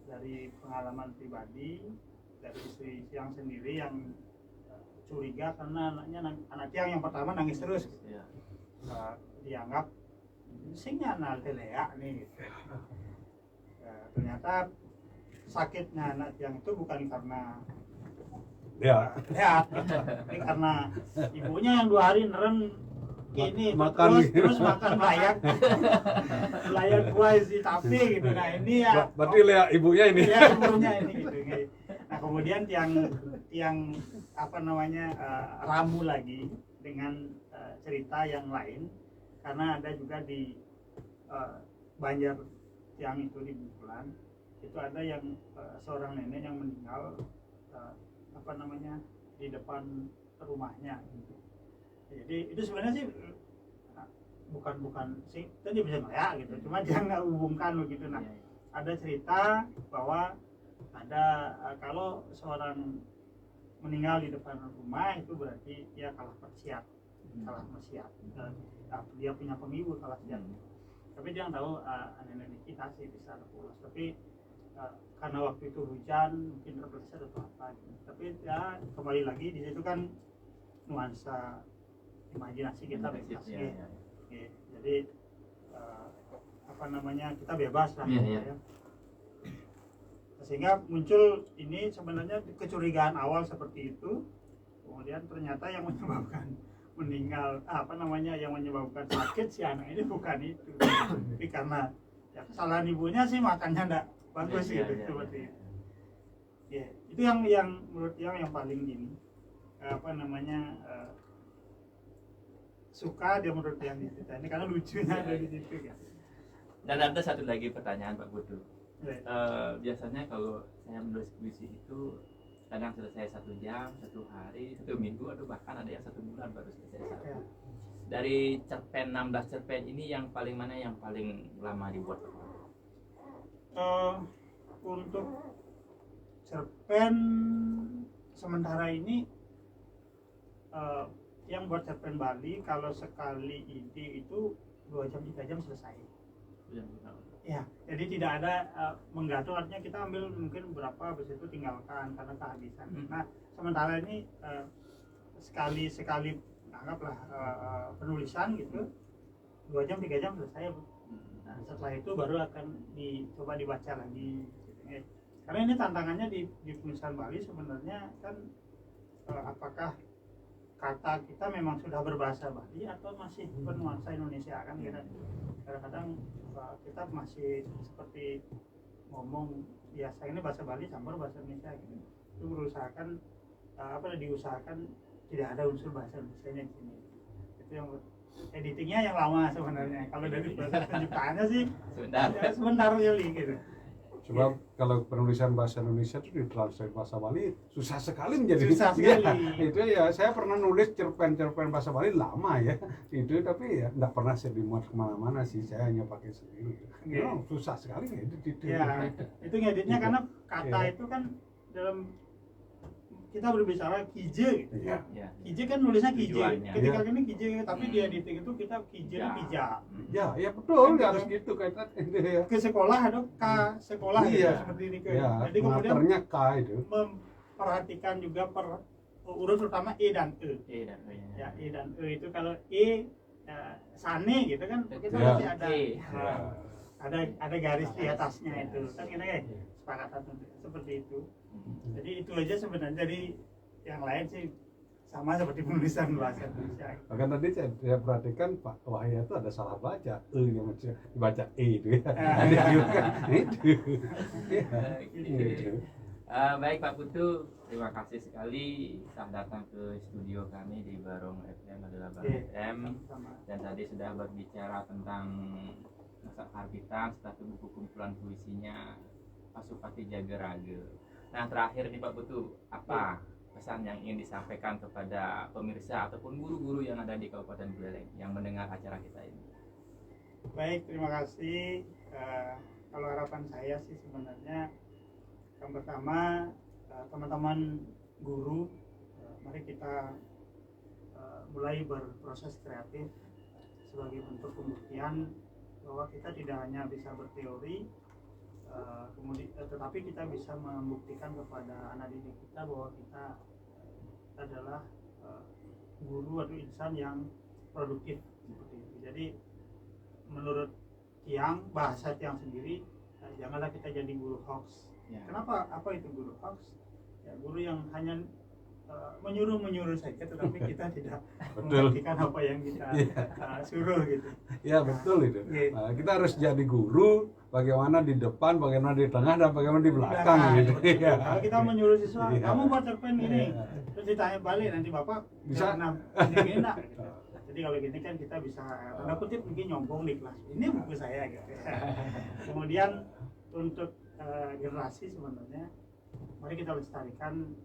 dari pengalaman pribadi dari istri yang sendiri yang curiga karena anak tiang yang pertama nangis terus gitu. Iya. Dianggap singnya anak telea nih gitu. Ternyata sakitnya anak tiang itu bukan karena Ya. lihat ini karena ibunya yang 2 hari neren ini Makan. terus makan layak gua isi tapi gitu. Nah ini ya Berarti Lea ibunya ini. ya ibunya ini gitu. Nah kemudian yang apa namanya ramu lagi dengan cerita yang lain karena ada juga di Banjar yang itu di Bukulan itu ada yang seorang nenek yang meninggal apa namanya di depan rumahnya gitu. Jadi itu sebenarnya sih bukan sih tadi bisa ya gitu, cuma dia nggak hubungkan begitu. Nah ada cerita bahwa ada kalau seorang meninggal di depan rumah itu berarti dia kalah persiap, dia punya penghibu kalah siap. Tapi dia yang tahu nenek kita sih bisa pulas, tapi karena waktu itu hujan mungkin terpaksa atau apa gitu. Tapi ya kembali lagi di situ kan nuansa imajinasi kita bebas ya. Oke, jadi apa namanya kita bebas lah ya. Sehingga muncul ini sebenarnya kecurigaan awal seperti itu, kemudian ternyata yang menyebabkan meninggal yang menyebabkan sakit si anak ini bukan itu, tapi karena ya kesalahan ibunya sih makannya enggak bagus gitu seperti itu. Ya, itu yang menurut yang paling gini suka dia menurut yang di cerita ini karena lucunya ada di situ ya. Dan ada satu lagi pertanyaan Pak Putu. Biasanya kalau saya menulis puisi itu kadang selesai 1 jam, 1 hari, 1 minggu, atau bahkan ada yang 1 bulan baru selesai satu. Ya. Dari cerpen 16 cerpen ini yang paling mana yang paling lama dibuat? Untuk cerpen sementara ini yang buat cerpen Bali kalau sekali ide itu 2 jam 3 jam selesai. Ya, jadi tidak ada menggaduh, artinya kita ambil mungkin berapa habis itu tinggalkan karena kehabisan. Nah, sementara ini sekali anggaplah penulisan gitu 2 jam 3 jam selesai. Nah, setelah itu baru akan dicoba dibaca lagi. Karena ini tantangannya di penulisan Bali sebenarnya kan apakah kata kita memang sudah berbahasa Bali atau masih bernuansa Indonesia kan kadang-kadang kita masih seperti ngomong biasa ini bahasa Bali campur bahasa Indonesia gitu. Itu berusahakan diusahakan tidak ada unsur bahasa Indonesia di sini. Itu yang editingnya yang lama sebenarnya. Kalau dari proses penciptaannya sih sebentar kali gitu. Sebab kalau penulisan bahasa Indonesia itu ditranslate bahasa Bali susah sekali menjadi Susah sekali. Itu ya, saya pernah nulis cerpen-cerpen bahasa Bali lama ya. Itu tapi ya nggak pernah saya dimuat kemana-mana sih, saya hanya pakai sendiri. Susah sekali ya itu. Ya, itu ngeditnya karena kata itu kan dalam kita berbicara kije gitu Iya. Ya. Kije kan nulisnya kije. Tujuannya. Ketika ini kije tapi di editing itu kita kije Ya. pija. Ya betul, Kan harus gitu. gitu kaitan itu ya. Ke sekolah ada K sekolah gitu, Iya. seperti ini. Ya, Jadi kemudian maternya K itu. memperhatikan juga urut utama E dan E. dan Ya, E dan E itu kalau E sane gitu kan kita Ya. masih ada Ya. ada garis di atasnya itu. Kan kita sepakatan seperti itu. Jadi itu aja sebenarnya. Jadi yang lain sih sama seperti penulisan bahasa Indonesia. Bahkan tadi saya perhatikan Pak Wahya itu ada salah baca, nya macam dibaca E itu ya. Ada juga itu. Gitu. Baik Pak Putu, terima kasih sekali telah datang ke studio kami di Barong FM adalah Barong FM dan tadi sudah berbicara tentang masa karbitan satu buku kumpulan puisinya Pasupati Jagerage. Nah terakhir nih Pak Putu, apa pesan yang ingin disampaikan kepada pemirsa ataupun guru-guru yang ada di Kabupaten Buleleng yang mendengar acara kita ini? Baik, terima kasih. Kalau harapan saya sih sebenarnya yang pertama teman-teman guru, mari kita mulai berproses kreatif sebagai bentuk pembuktian bahwa kita tidak hanya bisa berteori, kemudian tetapi kita bisa membuktikan kepada anak didik kita bahwa kita adalah guru atau insan yang produktif seperti itu. Jadi menurut Tiang, bahasa Tiang sendiri, janganlah kita jadi guru hoax. Ya. Kenapa? Apa itu guru hoax? Ya, guru yang hanya menyuruh saja, tetapi kita tidak mengertikan apa yang kita suruh gitu. Ya betul itu. Iya. Nah, kita harus jadi guru, bagaimana di depan, bagaimana di tengah, dan bagaimana di belakang gitu. Ya. Kalau kita menyuruh siswa, Iya. kamu buat cerpen ini, Iya. terus ditanya balik nanti bapak Bisa. ini enak. Gitu. Jadi kalau gini kan kita bisa tanda kutip mungkin nyombong di kelas. Ini buku saya gitu. Kemudian untuk generasi sebenarnya, mari kita lestarikan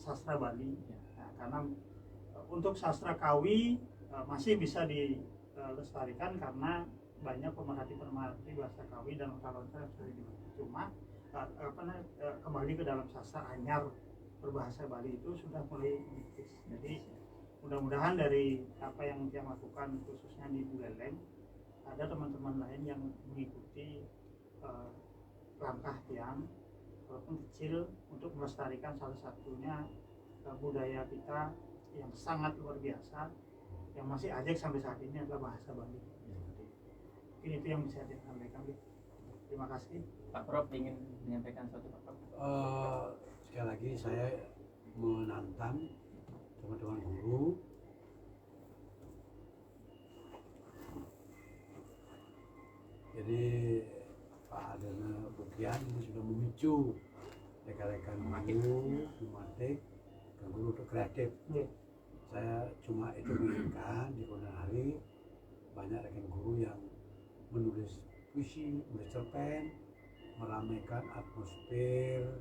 sastra Bali. Nah, karena untuk sastra Kawi masih bisa dilestarikan karena banyak pemerhati bahasa Kawi dan lontar-lontar yang sudah dibaca. Cuma kembali ke dalam sastra anyar berbahasa Bali itu sudah mulai menipis. Jadi mudah-mudahan dari apa yang dia lakukan khususnya di Buleleng, ada teman-teman lain yang mengikuti langkah Tiang walaupun kecil untuk melestarikan salah satunya budaya kita yang sangat luar biasa yang masih ajak sampai saat ini adalah bahasa Bali. Ini itu yang bisa disampaikan. Terima kasih. Pak Prof ingin menyampaikan sesuatu Pak Prof? Sekali lagi saya menantang teman-teman guru jadi Pak Adana Bukian ini sudah memicu rekan-rekan guru, Humatik, dan guru untuk kreatif. Saya cuma itu menginginkan di kemudian hari banyak rekan guru yang menulis puisi, menulis cerpen, meramaikan atmosfer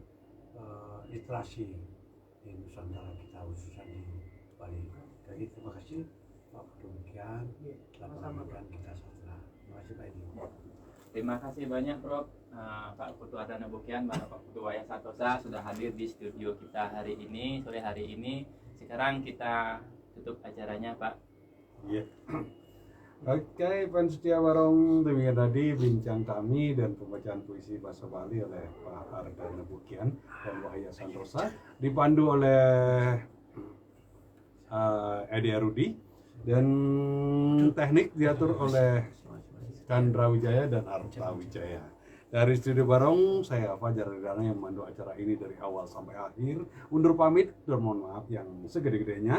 literasi di Nusantara kita khususnya di Bali. Jadi terima kasih Pak Bukian telah meramaikan kita sastra. Terima kasih Pak Edi. Terima kasih banyak Prof. Pak Putu Adana Bukian, Pak Putu Wahya Santosa sudah hadir di studio kita hari ini, sore hari ini. Sekarang kita tutup acaranya Pak. Iya. Oke, Pan Setia Barong, demikian tadi bincang kami dan pembacaan puisi bahasa Bali oleh Pak Adana Bukian dan Wahya Santosa, dipandu oleh Edi Arudi dan teknik diatur oleh Chandra Wijaya dan Arta Wijaya. Dari Studio Barong, saya Fajar Ridana yang memandu acara ini dari awal sampai akhir. Undur pamit dan mohon maaf yang segede-gedenya.